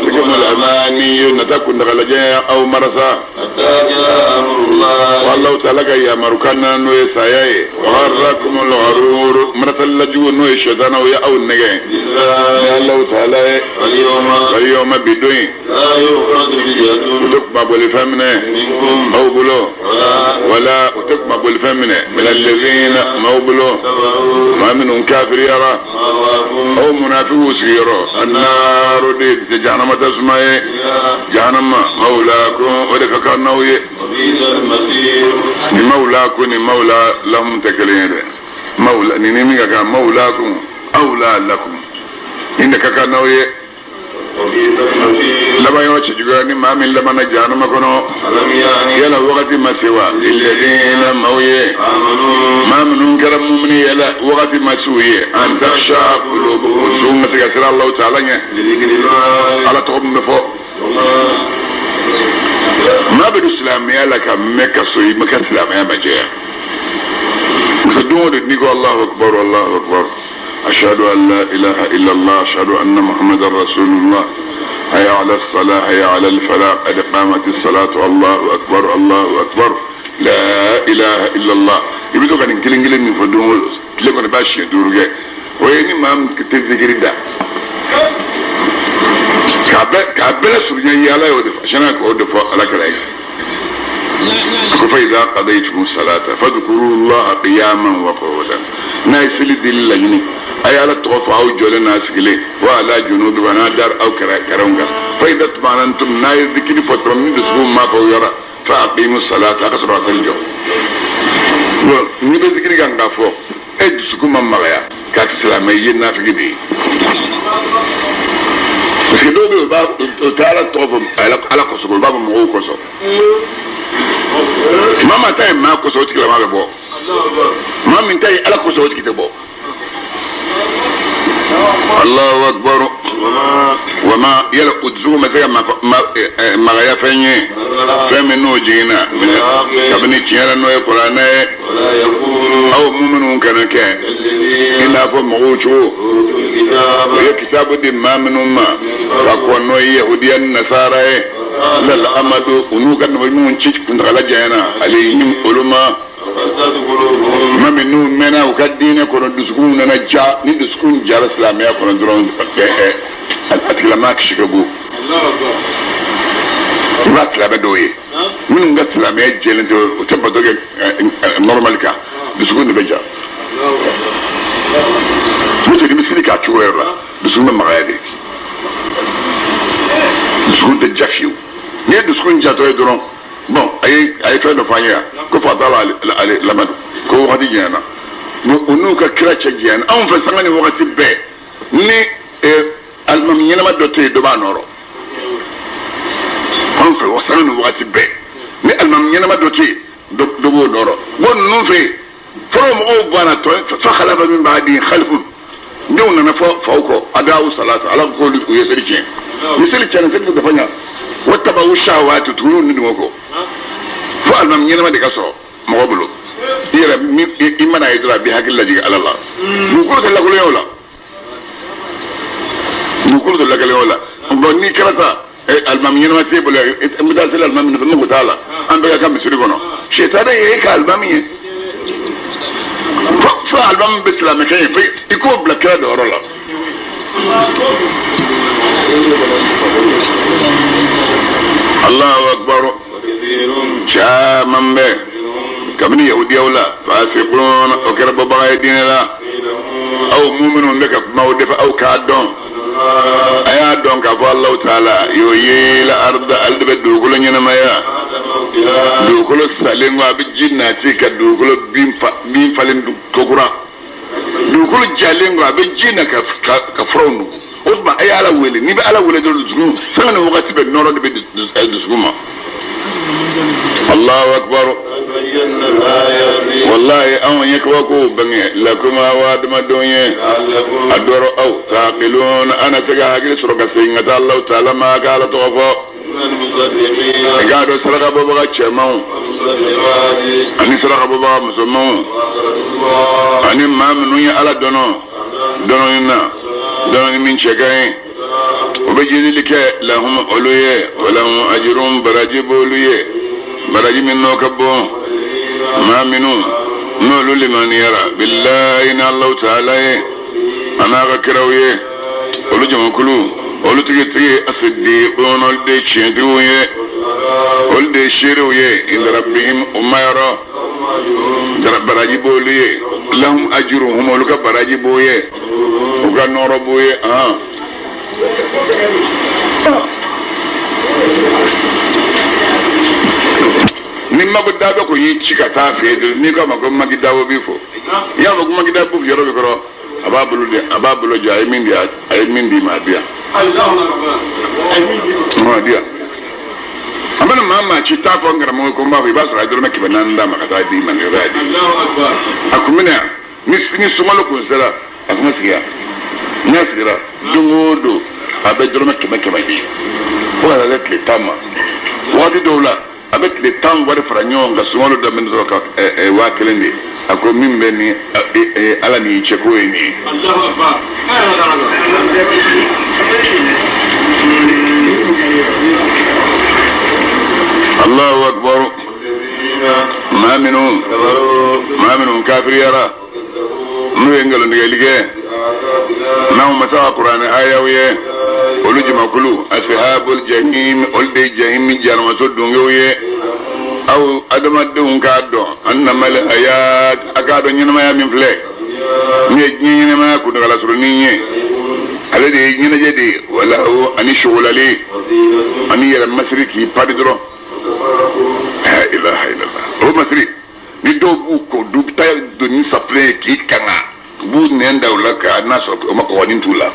لكم الأماني نتكون دخلجاء أو مرسا والله تعالى يا مركنا نوي سايي وغركم الغرور مرسل لجو نوي شيطان أو النجاي الله تعالى اليوم بدوين لا يخرج بجد تقبل الفمنة أو بلو ولا تقبل الفمنة من الذين ما بلو ما منهم كافر يرى أو منافق سيرا النار دي جهنم تسمع جهنم مولاكم ولك كانوا مولاكم مولا لهم تكلين مولا نيمي كان مولاكم أولى لكم إنك كانوا لما يوجد جواني ما من لما نجانا ما كنوا يلا وقت ما سوا الذين مويه ما منهم كرم مؤمنين يلا وقت ما سويه أن تخشى قلوبهم ثم تكسر الله تعالى على تقوم بفوق ما بدو اسلامي لك مكة سوي مكة اسلامي بجيه خدوه نيكو الله أكبر والله أكبر أشهد أن لا إله إلا الله أشهد أن محمد رسول الله هيا على الصلاة هيا على الفلاح قد قامت الصلاة الله أكبر الله أكبر لا إله إلا الله يبدو كان كلين من فدوم كلين باشي دورجة ويني ما كتير ذكر ده كابلا سوريا يلا يودف عشان أودف على كلاي فإذا قضيتم الصلاة فاذكروا الله قياما وقعودا نايسل دليل لجني أي على التوفى أو جول الناس كلي وعلى جنود ونادر أو كرونغا فإذا اطمأننتم نايس ذكري فترة من دسبون ما فويرا فأقيموا الصلاة أكثر الجو نبي ذكري كان غافو dusukun ma magaya k'a ti silamɛ ye nafigi de ye parce que dɔw bɛ yen o tɛ ala tɔgɔ fɔ ala kosɔn o b'a fɔ mɔgɔw kosɔn maa maa ta ye maa kosɔn o tigilama bɛ bɔ maa min ta ye ala kosɔn o tigi tɛ bɔ Allahu akbar wama yala o dusukun ma se ka magaya fɛn ye fɛn min n'o jiginna kabini tiɲɛ la n'o ye kuranɛ ye aw minnu kana kɛ i n'a fɔ mɔgɔw cogo o ye kitabu di maa minnu ma ka kɔn n'o ye yahudiya ni nasara ye lal amadu u n'u ka minnu ci kuntagala janyana ale ɲin olu ma ma min n'u mɛnna u ka diinɛ kɔnɔ dusukun nana ja ni dusukun jara silamɛya kɔnɔ dɔrɔn a tigilama kisi ka bon i b'a silamɛ dɔw ye minnu ka silamɛya jɛlen tɛ o tɛ bato kɛ normal kan dusukun de bɛ ja n'o tɛ misiri k'a cogo yɛrɛ la dusukun bɛ magaya de dusukun tɛ ja fiyewu n'i ye dusukun jatɔ ye dɔrɔn bon a ye fɛn dɔ fɔ an ye yan ko fata ale lamɛn ko wagati jɛnyana o n'u ka kira cɛ jɛnyana anw fɛ sanga ni wagati bɛɛ ni alimami ɲɛnama dɔ tɛ yen dɔ b'a nɔrɔ anw fɛ sanga ni wagati bɛɛ ni alimami ɲɛnama dɔ tɛ yen dɔ b'o nɔrɔ bon ninnu fɛ yen fɔlɔ mɔgɔw banna fa khalafa min ba'dihim khalfun denw nana fɔ faw kɔ adaa'u salata ala ko u ye seli tiɲɛ ni seli tiɲɛna seli tɛ dafa ɲa wattaba'u shahawati tugu ni dun ko fo alimami ɲɛnama de ka sɔrɔ mɔgɔ bolo i yɛrɛ i mana ye dɔrɔn a b'i hakili lajigin ala la dugukolo tɛ lakolonya o la dugukolo tɛ lakolonya o la bon n'i kɛra ta alimami ɲɛnama t'e bolo n bɛ taa seli alimami nɔfɛ n mago t'a la an bɛɛ ka kan misiri kɔnɔ sitana ye e ka alimami ye fo alimami bɛ silamɛkɛ ye fo i k'o bila kira dɔ yɔrɔ la Allahu akbar caman bɛ kabini yahudiyaw la fasiqun o kɛra bɔbaga ye diinɛ la aw muminun bɛ ka kuma o de fɛ aw k'a dɔn a y'a dɔn k'a fɔ Allahu taala y'o ye la arda ale de bɛ dugukolo ɲɛnamaya dugukolo salen ko a bɛ ji nati ka dugukolo bin falen kokura dugukolo jalen ko a bɛ ji na ka furaw nugu o tuma a ye ala wele n'i bɛ ala wele dɔrɔn dusukun sanga ni wagati bɛ nɔrɔ de bɛ dusukun ma Allahu akbar wallahi anw ye kabako bange lakuma wa adamadenw ye a dɔrɔ aw taqilun ana se ka hakili sɔrɔ ka segin ka taa Allahu taala ma ka ala tɔgɔ fɔ i k'a dɔn saraka bɔbaga cɛmanw ani saraka bɔbaga musomanw ani maa minnu ye ala dɔnɔ dɔnɔni na dɔnɔni min cɛ ka ɲi o bɛ jelili kɛ lahum olu ye walahum ajrun baraji b'olu ye baraji min n'o ka bon maa minnu n'olu limaniyara billahi ni Allahu taala ye a n'a ka kiraw ye olu jamakulu olu tigitigi as-siddiqun olu de ye tiɲɛtigiw ye olu de ye seerew ye inda rabbihim o mayɔrɔ baraji b'olu ye lahum ajruhum olu ka baraji b'o ye u ka nɔɔrɔ b'o ye ni magu dabo ko yi ci ka taa fɛ yen n'i k'a ma ko magi dabo b'i fɔ i y'a fɔ ko magi dabo yɔrɔ bɛ kɔrɔ a b'a bolo jɔ a ye min di ma a di yan di yan a bɛna maa ci t'a fɔ n karamɔgɔ ko n b'a fɔ i b'a sɔrɔ a ye dɔrɔmɛ 400 d'a ma ka taa di ma ne yɛrɛ di a kun bɛ na yan ni sunkalo kun sera a kun sigi yan n'a sigira don o don a bɛ dɔrɔmɛ 100 di fo ka taa se tile 10 ma waati dɔw la a bɛ tile 10 wari fara ɲɔgɔn kan sunkalo daminɛ dɔrɔn ka 1000 de a ko min bɛ ni ala ni cɛ ko ye nin ye Allahu akbar maa minnu kafiriyara n'u ye ngalontigɛli kɛ n'anw ma se ka kuranɛ ayaw ye olu jamakulu ashabul jahim olu de ye jahim jaramaso dunkew ye aw adamadenw k'a dɔn annamal hayat a k'a dɔn ɲɛnamaya min filɛ min ye diɲɛ ɲɛnamaya kuntagalasurunnin ye ale de ye ɲɛnajɛ de ye wala ani sogolali ani yɛrɛ masiri k'i pari dɔrɔn la ilaha illallah o masiri ni do bu ko du ta do ni sapre ki kanga bu nenda wala ka na so ko ma ko ni tula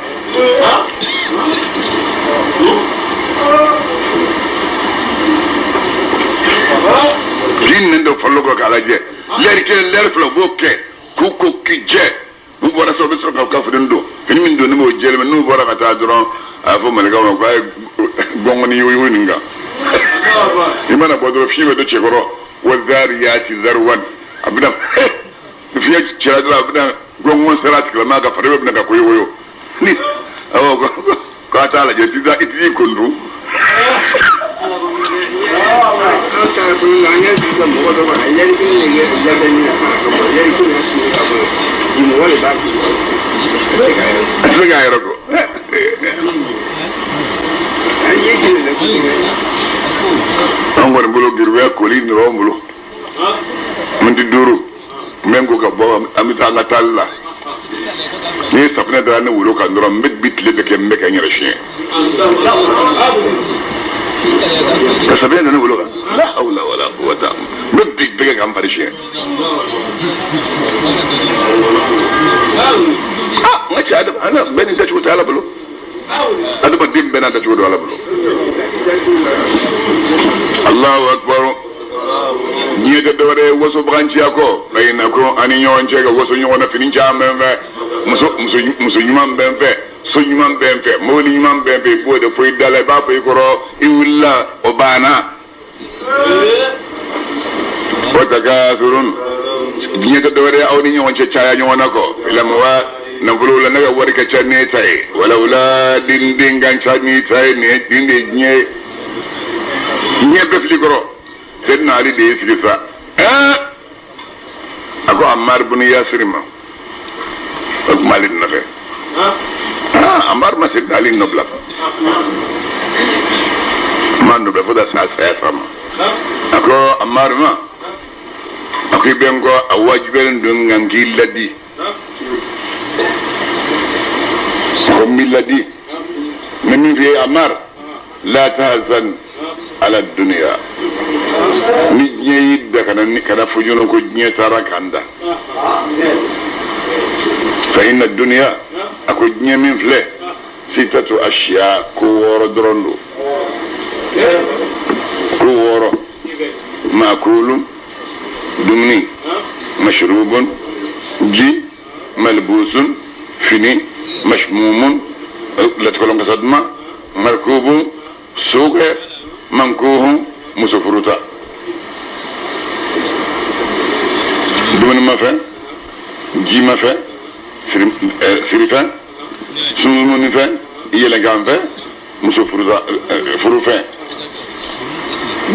jin nenda fallo ko kala je ler ke ler flo bokke ku ko ki je bu bora so be so ka fudin do ni min do ni mo jele no bora ka ta dron afo man ga ko gongoni yu ninga imana bodo fi do chegoro wazariyati zarwan abdan fi chira do abdan gongon sarat kala ga farbe ibn ga koyo ni awo ko ta la je ti za iti kundu angor mbulo girwe ko li no mbulo mun di duru mengo ka bo amita la talla ni sapna da na wulo ka ndoro mbit bit le ke mbeka nyara shi ka sabena na wulo la hawla wala quwwata mbit bit ka am fari shi ngachi adam ana beni da chuta ala bulo ada badim bena da chuta ala bulo Allahu akbar ni da dore wasu branci ako bayina ko ani nyon chega wasu nyon na finin jambe muso nyuman benfe so nyuman benfe mo ni nyuman benfe bo de foi dale ba foi koro iwilla obana wata ga surun ni da dore awni nyon che chaya nyon ko lamwa na bulula naga warka channe tai wala din gan channe tai ne din nye befli koro سيدنا علي دي يسرفا اكو عمار بن ياسر ما اكو مالي النفع عمار ما سيدنا علي النبلة ما النبلة فدا سياسة ما اكو عمار ما اكو بيانكو اواجبين دون غنكي لدي امي لدي من في عمار لا تهزن على الدنيا ni yidda kana fujuno ko nyetara kanda fa inna ad-dunya ako nyemin fle sitatu ashya ko woro drondo ko woro makulun dumni mashrubun ji malbusun fini mashmumun la tkolon kasadma markubun suqe mankuhun musufuruta dumuni ma fe ji ma fe siri fe sununi fe yele gam fe musufuruta furu fe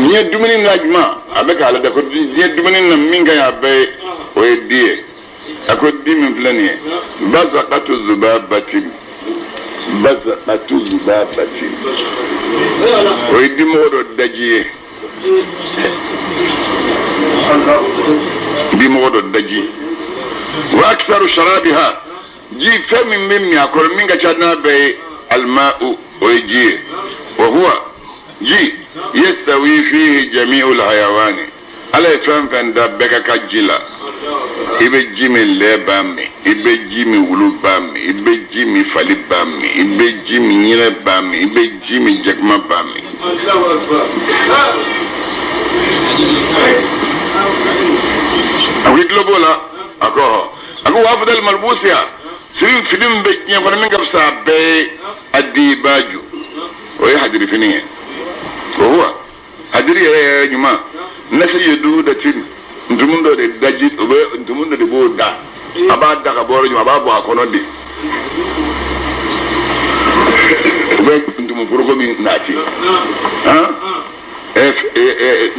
nye dumuni najma abe kala da ko nye dumuni na minga ya be o edie ako dimin plani bazaqatu zubabatin o edimo do daji بموضوع الدجي واكثر شرابها جي فم من ياكل من كشنا بالماء ويجي وهو جي يستوي فيه جميع الحيوان على فم فن دبك كجلا يبجي من لبامي يبجي من ولبامي يبجي من فلبامي يبجي من يربامي يبجي من جكما بامي أقول لبولا أكو أفضل ملبوسيا سرين فيلم بيجي فانا من قبل سابي الديباجو وهي حدري فينيه وهو حدري يا جماعة نسي يدو دتين نتمنى ده دجي نتمنى ده بودا أباد ده كبار جماعة بابو أكونو دي وبيك نتمنى فروقو من ناتي ها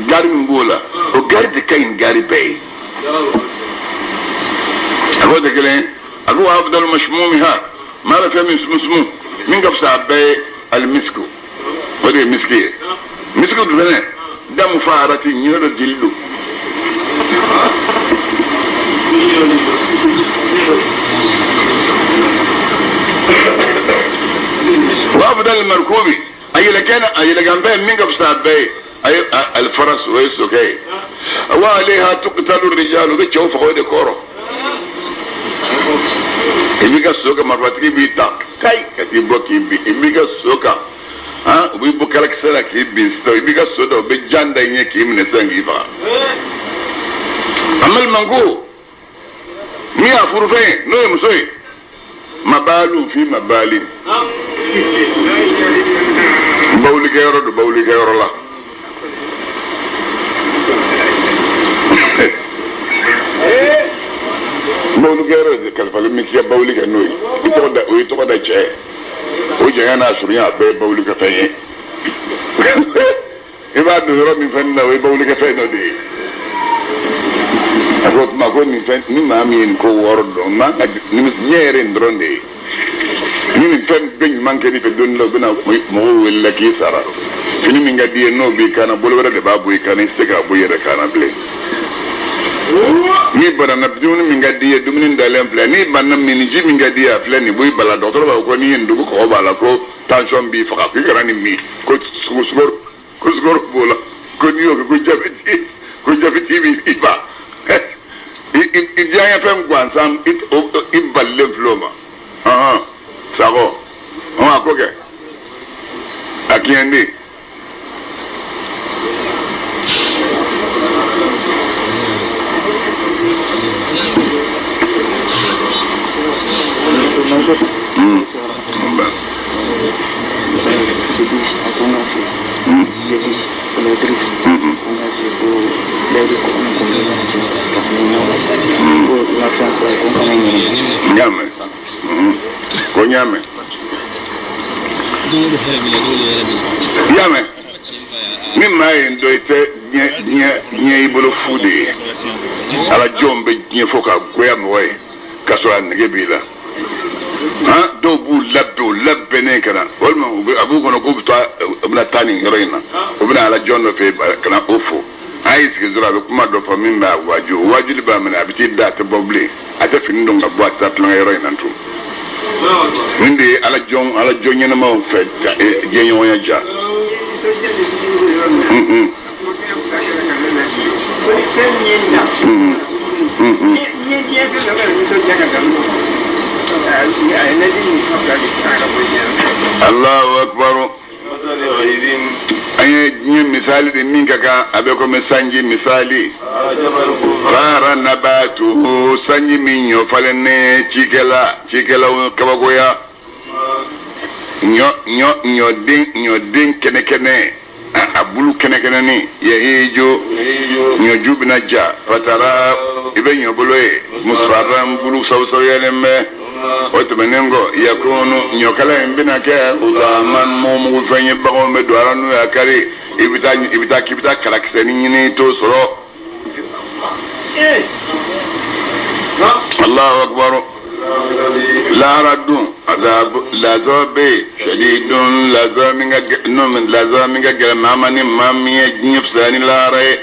gari mbola o gari de kain gari bay ako de kelen ako afdal mashmumiha ma la fami ismu min qabsa bay al misku wadi misku dubene dam farati nyoro jillu وافضل المركوبي اي لكان من قبل bay أي الفرس ويسوكي wa alaiha tuqtalu ar-rijalu ga chawfa ko de koro ibiga soka marwatiki bi ta kai kati boki bi ibiga soka ha ubi bukala kisala ki bi sto ibiga soda be janda nye ki mine sangi fa amal mango mi afurfe no musoi mabalu fi mabali bawli kayro do bawli kayro la bawli kayro de kalfal mi ki bawli ka noy to da che o je yana suriya be bawli ka faye iba do ro mi fanna we bawli ka faye no de akot ma ko ni fen ni ma mi ko wordo ma ni mis nyere ndronde ni fen ben manke ni fe don lo bina mo wella ki sara fini mi ngadi no bi kana bolo wala de babu kana sega bu yere kana ble ni bara na bidun mi ngadi dumnin dalem pla ni banam mi ji mi ngadi afla ni boy bala docteur ba ko ni ndu ko bala ko tension bi fa ko garani mi ko sgor bola ko ni ko jabiti bi ba Idianya fem gwansam it balle floma sago akoke akiendi Nyame. Ko nyame. Nyame. Ni mai ndoite nye ibolo fudi. Ala jombe nye foka goya moy. Kasora nge bila. Ha do bu labbe ne kana. Walma abu kono ko buta abla tani ngoroina. Obina ala jonno fe kana ofo. Ai sikizura be kuma do fa min ba waju ba mana abiti da ta boble ata fin do ngabwa ta plan yero inantu minde ala jon nyana ma fe jenyo ya ja Allahu akbar aye nye misali de minga ka abeko mesanji misali rara nabatu sanji minyo falene chikela kabagoya nyo din kene abulu kene ni ye ejo nyo jubina ja fatara ibe nyo boloe musfaram bulu sawsaweleme otumenengo yakunu nyokala mbina ke uzaman mumu fanye bago me doaranu yakari ibita kala kiseni nyini to soro Allahu akbar la radun azab lazabe shadidun lazaminga gel mamani mamiye nyipsani lare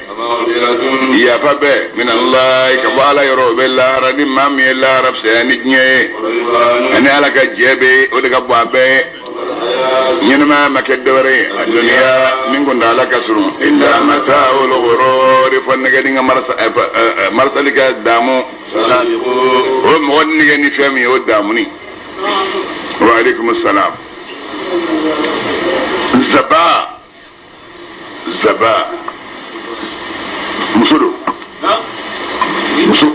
ya fabe min Allah ka wala yoro be lara ni mamiye lara sani nye ani ala ka jebe o daga babe nyinma makedore dunya mingo ndala kasuru illa mata'ul ghurur fannaga dinga marsalika damu o mo ni ni fami o damu ni wa alaikum assalam zaba musudo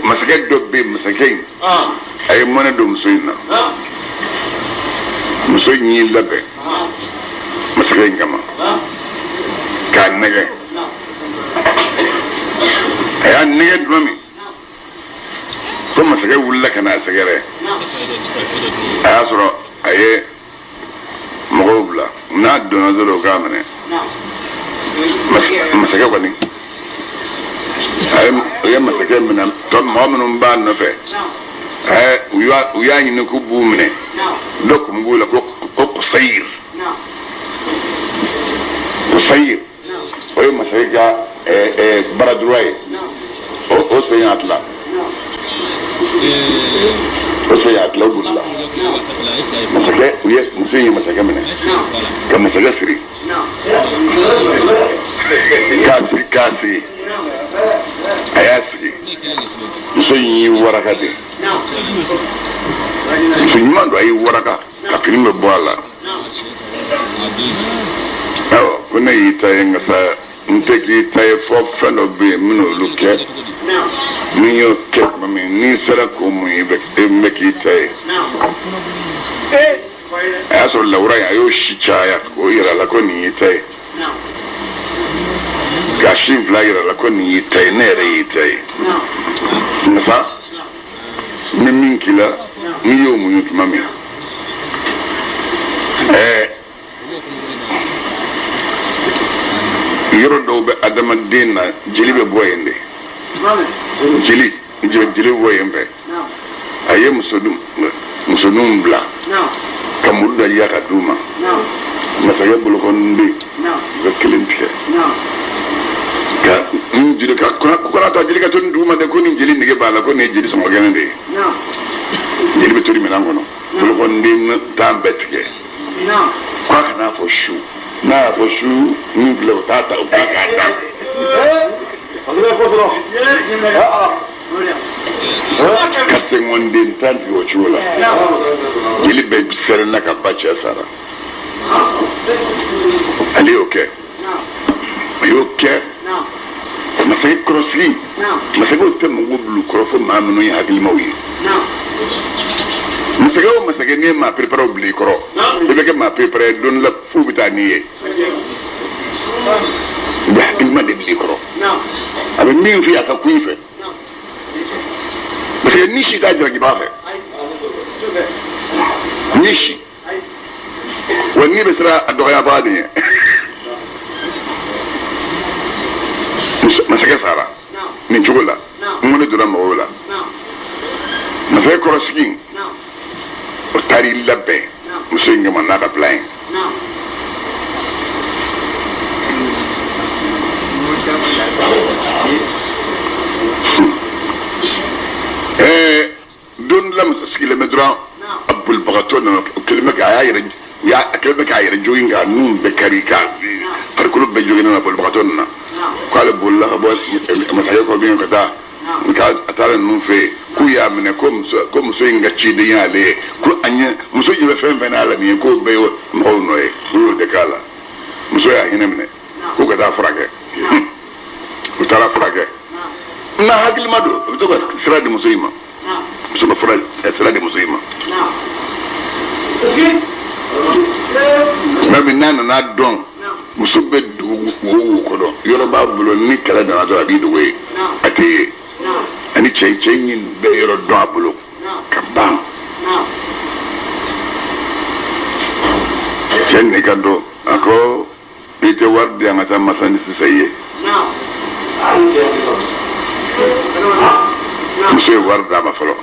masake dobbe masake ay mona dum suyna musoy ñi labe masake ngama ka nege aya nege dumi ko masake wulla kana sagere aya soro aye mogobla na dona zoro kamane masake ko ni ay masake mina ton mo'minun ba no fe uya ni ko bumne dok mbula ko qusayr oy masaka baradruay o sayatla o sayatla bulla masaka uya musi masaka mena kam masaka siri kasi ayasi so yi waraka de so nyima do ayi waraka ka filme boala aw kuna yi taye ngasa nteki taye fo fano be mino luke niyo ke mami ni sara ko mu ibe meki taye aso laura ya yo shichaya ko ira la ko ni taye gashin flagira la ko ni taye nere taye nasa min kila ni yo mu yut mami yoro do be adama dina jeli be boyende jeli boyembe aye musodum bla kamul da yaka duma masaya bulu kon ndi be kelente ka jeli ka ko ta jeli ka ton duma de ko ni jeli ndige bala ko ne jeli so magande jeli be tori melangono bulu kon ndi tambetke kwa na fo shu na fo shu ni blo tata ukakata kase ngondin tan yo chula jeli be serna ka bacha sara ali okay masay crossli masay ko tem ngo blu crofo mamno ya hagil mawi masake ne ma prepare obli kro be ke ma prepare don la fu bitaniye ba ilma de bli kro abe min fi aka kuife parce nishi ka jira gibafe nishi wani be sira adoya badi masake sara min chugula mun dura mawla masake crossing o tari labbe musinga manada plan don lam skile medran abul bagaton kelme ka ya kelme ka yere joyinga nun be karika par ko be joyina abul bagaton na ko ala bulla bo masaya ko bien ko da ka atala nun fe ku ya mene ko muso inga chide yale ko anya muso jibe fen ala ni ko be mo no e ko de kala muso ya hine mene ko ga da frage ko tara frage na hagil mado to ko sira de muso ima muso frage sira de muso ima na binana na don muso be du wo ko do yoro ba bulo ni kala da na bi do we ati ani chenyin be yoro do abulo kabam chen ne kado ako ite wardi amata masani sisaye muso warda ma falo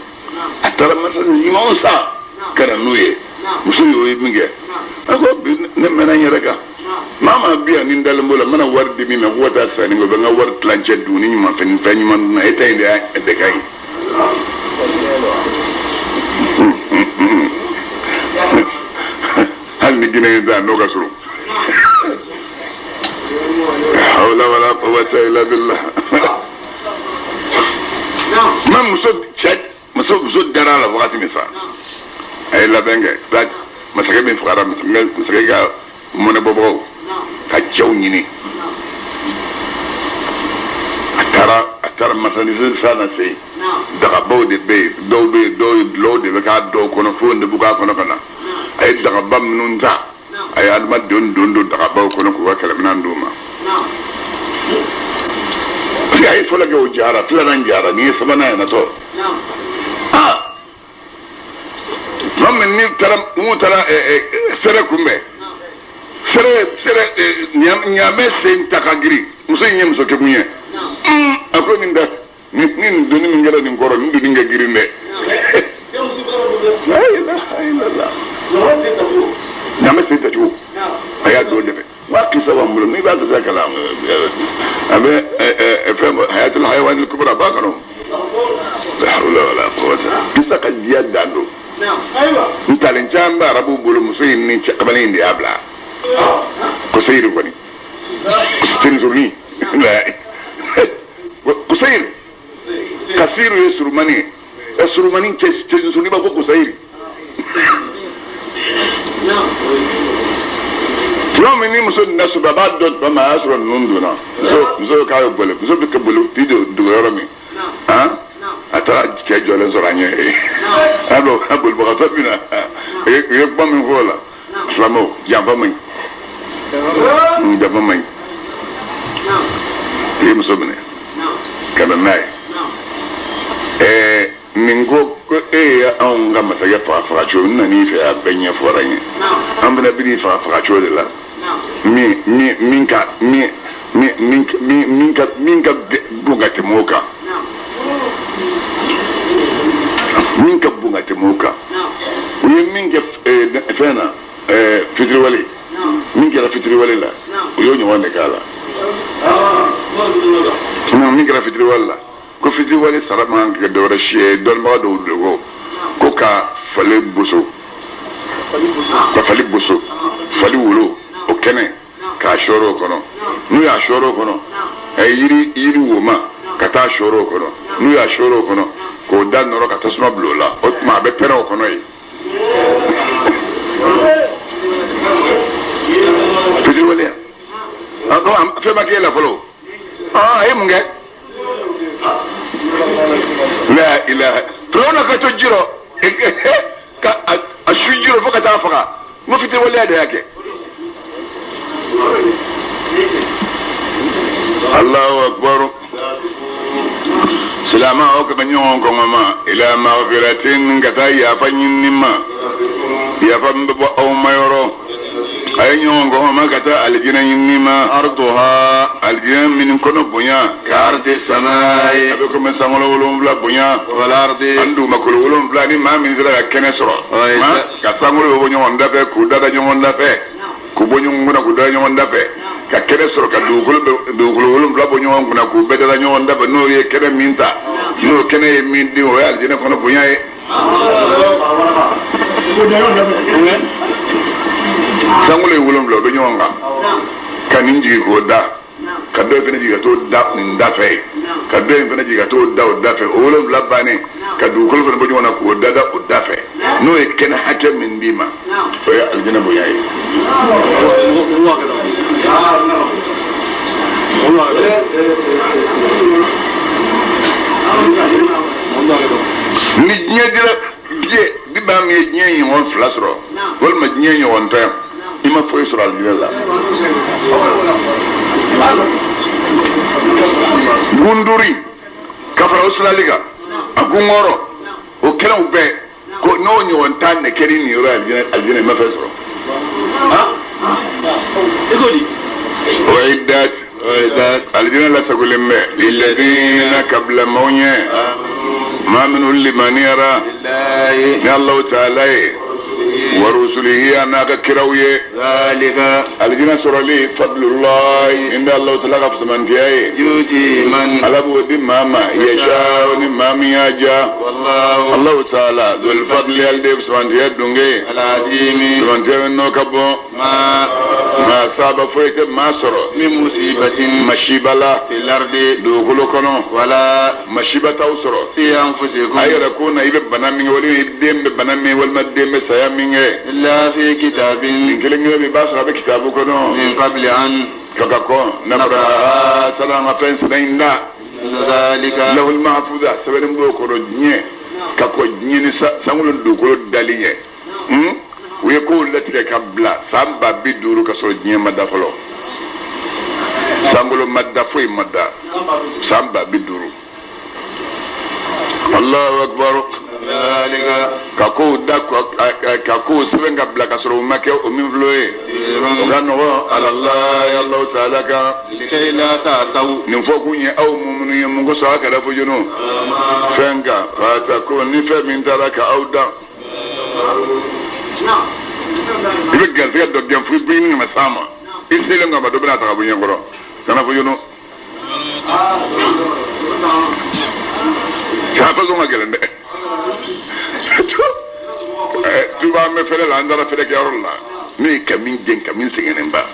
atara masani limonsa kana nuye muso yo yimge ako ne mena nyereka mama biya ni ndalembola mana wardi mi me wota sani go nga war planche duni ni ma fen fen man na eta inde de kai hal ni gine da no ga suru hawla wala quwwata illa billah mam muso dara la wakati misa ay la benga tak masake bin fara masake ga mona bobo ka jaw nyini atara masani sana sei daga bawde be do lo de ka do kono fonde buka kono kana ay daga bam nun ta ay alma don daga baw kono ko wakala nan duma ay fola go jara tlanan jara ni sabana na to Mamen ni tara sere kumbe sere nyame sen takagiri muso nyem so ke munye ako ninda ni doni ngala ni ngoro ni doni ngagiri ne la ilaha illallah nyame sen tatu aya do de wa kisa wa mulo ni ba ta kalam abe fam hayatul hayawan al kubra ba kanu la hawla wala quwwata kisa ka dando ntalin jamba rabu bulu musayin ni kabali ndi abla ko sayir ko ni ko tin zurni ko sayir kasiru ye surumani surumani cɛ suni ba ko kusayiri tuma min ni muso na su b'a dɔn tuma min a y'a sɔrɔ ninnu donna muso k'a ye boli muso bɛ kɛ boli ti dogo yɔrɔ min a taara cɛ jɔlen sɔrɔ a ɲɛ a bolibagatɔ bɛ na u ye kuma min fɔ o la silamɛw janfa man ɲi janfa man ɲi i ye muso minɛ ka na n'a ye nin ko e ye anw ka masakɛ faga cogo n nan'i fɛ a bɛɛ ɲɛfɔra n ye an fana bɛ n'i faga cogo de la min ka bon ka tɛmɛ o kan min ka bon ka tɛmɛ o kan u ye min kɛ fɛn na fitiriwale min kɛra fitiriwale la u y'o ɲɔgɔn de k'a la min kɛra fitiriwale la ko fitiriwale sara man kɛ dɔwɛrɛ si ye dɔnnibaga dɔw dogo ko ka fali boso fali wolo o kɛnɛ k'a sɔɔrɔ o kɔnɔ n'u y'a sɔɔrɔ o kɔnɔ yiri woma ka taa sɔɔrɔ o kɔnɔ n'u y'a sɔɔrɔ o kɔnɔ k'o da nɔrɔ ka tasuma bila o la o tuma a bɛ pɛrɛn o kɔnɔ yen fitiriwale fɛn ma k'e la fɔlɔ a ye mun kɛ la ilaha tɔrɔna ka to jiro ka a su jiro fo ka taa faga n ko fitiriwaleya de y'a kɛ Allahu akbar silama aw ka ɲɔgɔn kɔngɔ ma ila maghfiratin ka taa yafa ɲini ma yafa min bɛ bɔ aw ma yɔrɔ a ye ɲɔgɔn kɔngɔ ma ka taa alijinɛ ɲini ma arduha alijinɛ min kɔnɔ bonya ka ardi sanayi a bɛ komi sankolo 7 bonya wala ardi an dugumakolo 7 ni maa min sera ka kɛnɛ sɔrɔ ka sankolo bɔ ɲɔgɔn da fɛ k'u dada ɲɔgɔn da fɛ k'u bɔ ɲɔgɔn kunna k'u dada ɲɔgɔn da fɛ ka kɛnɛ sɔrɔ ka dugukolo 7 bɔ ɲɔgɔn kunna k'u bɛɛ dada ɲɔgɔn da fɛ n'o ye kɛnɛ min ta n'o kɛnɛ ye min di o ye alijinɛ kɔnɔ bonya ye sankolo ye 7 o bɛ ɲɔgɔn kan ka nin jigin k'o da ka dɔ fana jigin ka t'o da nin da fɛ ka dɔ in fana jigin ka t'o da o da fɛ o 7 bannen ka dugukolo fana bɔ ɲɔgɔn na k'o da o da fɛ n'o ye kɛnɛ hakɛ min d'i ma o ye alijinɛ bonya ye ni diɲɛ dira ni b'a min ye diɲɛ ɲɔgɔn 2 sɔrɔ walima diɲɛ ɲɔgɔn 10 i ma foyi sɔrɔ alijinɛ la gunduri ka fara o silali kan a gunkɔrɔ o kɛnɛw bɛɛ ko n'o ɲɔgɔn 10 ne kɛra nin yɔrɔ alijinɛ i ma fɛn sɔrɔ o ye dati alijinɛ lasagolen bɛ lilladina kabila maaw ɲɛ maa minnu limaniyara ni Allahu taala ye wa rusulihi n'a ka kiraw ye zalika alijinɛ sɔrɔli fadlullahi inda Allahu taala ka fusamantiya ye yuti man ala b'o di maa ma yasha ni maa min y'a ja Allahu taala zul fadli ale de fusamantiya dunge aladimi fusamantiya min n'o ka bɔ ma saba foyi tɛ maa sɔrɔ min musibatin masibala fil ardi dugukolo kɔnɔ wala masibataw sɔrɔ fi anfusikum a yɛrɛ ko na i bɛ bana min kɛ walima i den bɛ bana min walima den bɛ saya min kɛ illa fi kitabin nin kelen kelen min b'a sɔrɔ a bɛ kitabu kɔnɔ min qabli an kaka kɔ nabara salam ka fɛn sɛbɛn in da zalika lahul mahfuza sɛbɛnnen b'o kɔnɔ diɲɛ ka kɔ diɲɛ ni sankolo dugukolo dali ɲɛ u ye kow latigɛ ka bila san 50 ka sɔrɔ diɲɛ ma da fɔlɔ sankolo ma da foyi ma da san 50 Allahu akbar ka kow da ka kow sɛbɛn ka bila ka sɔrɔ u ma kɛ o min filɛ ye o ka nɔgɔ alallahi Allahu taala kan likay la ta'taw nin fɔ kun ye aw minnu ye mun kosɔn a kɛra fo jonu fɛn kan fatakun ni fɛn min taara ka aw dan i bɛ garisɛgɛ dɔ gɛn fo i bɛ ɲini ka s'a ma i selen ka ma dɔ bɛna ta ka bɔ ɲɛkɔrɔ kana fo jonu saa façon ka gɛlɛn dɛ tuba an bɛ fɛrɛ la an taara fɛrɛkɛyɔrɔ la ne ye ka min gɛn ka min sɛgɛnnen ba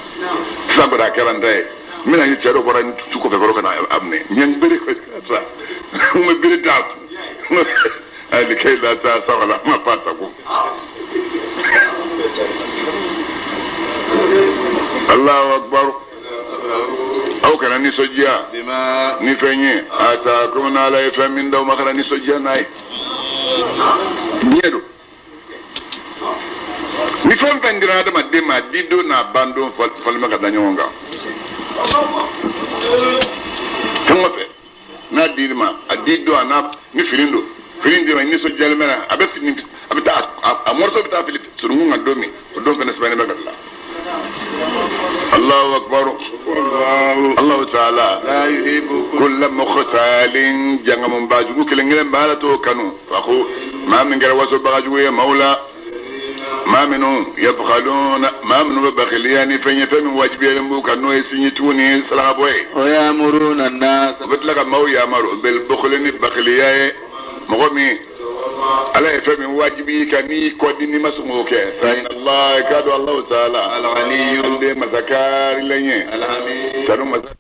sisan kɔni a kɛra n ta ye n bɛna ye cɛ dɔ bɔra su kɔfɛ kɔrɔ ka na a minɛ ɲɛ n bere sa مبردات لكي لا تأسى ولا ما فاتكم الله أكبر أو كان نسجيا بما نفني أتاكم على يفهم من دو مخرا نسجيا ناي نيرو نفهم فندرا هذا ما ديما ديدو نا باندو فلما كذا نيونغا كم في نا ديما ديدو أنا نفريندو فريندو ما نسجيا لمنا أبى أبتا أمورسو بتا في سرمون عندومي ودون فنسباني بقى الله أكبر الله تعالى لا يحب كل مختال جنگ من باجو كلنگلن بالتو كانوا فخو ما من غير وسو باجو يا مولا ما منهم يبخلون ما منهم بخليان فين واجبين بو كانوا يسنيتوني صلابوي ويأمرون الناس بتلك ما يأمر بالبخل بخلياي مغمي على يفهم واجبي كني كودني مسموك فإن الله كاد الله تعالى الغني عند مذكار لين الحميد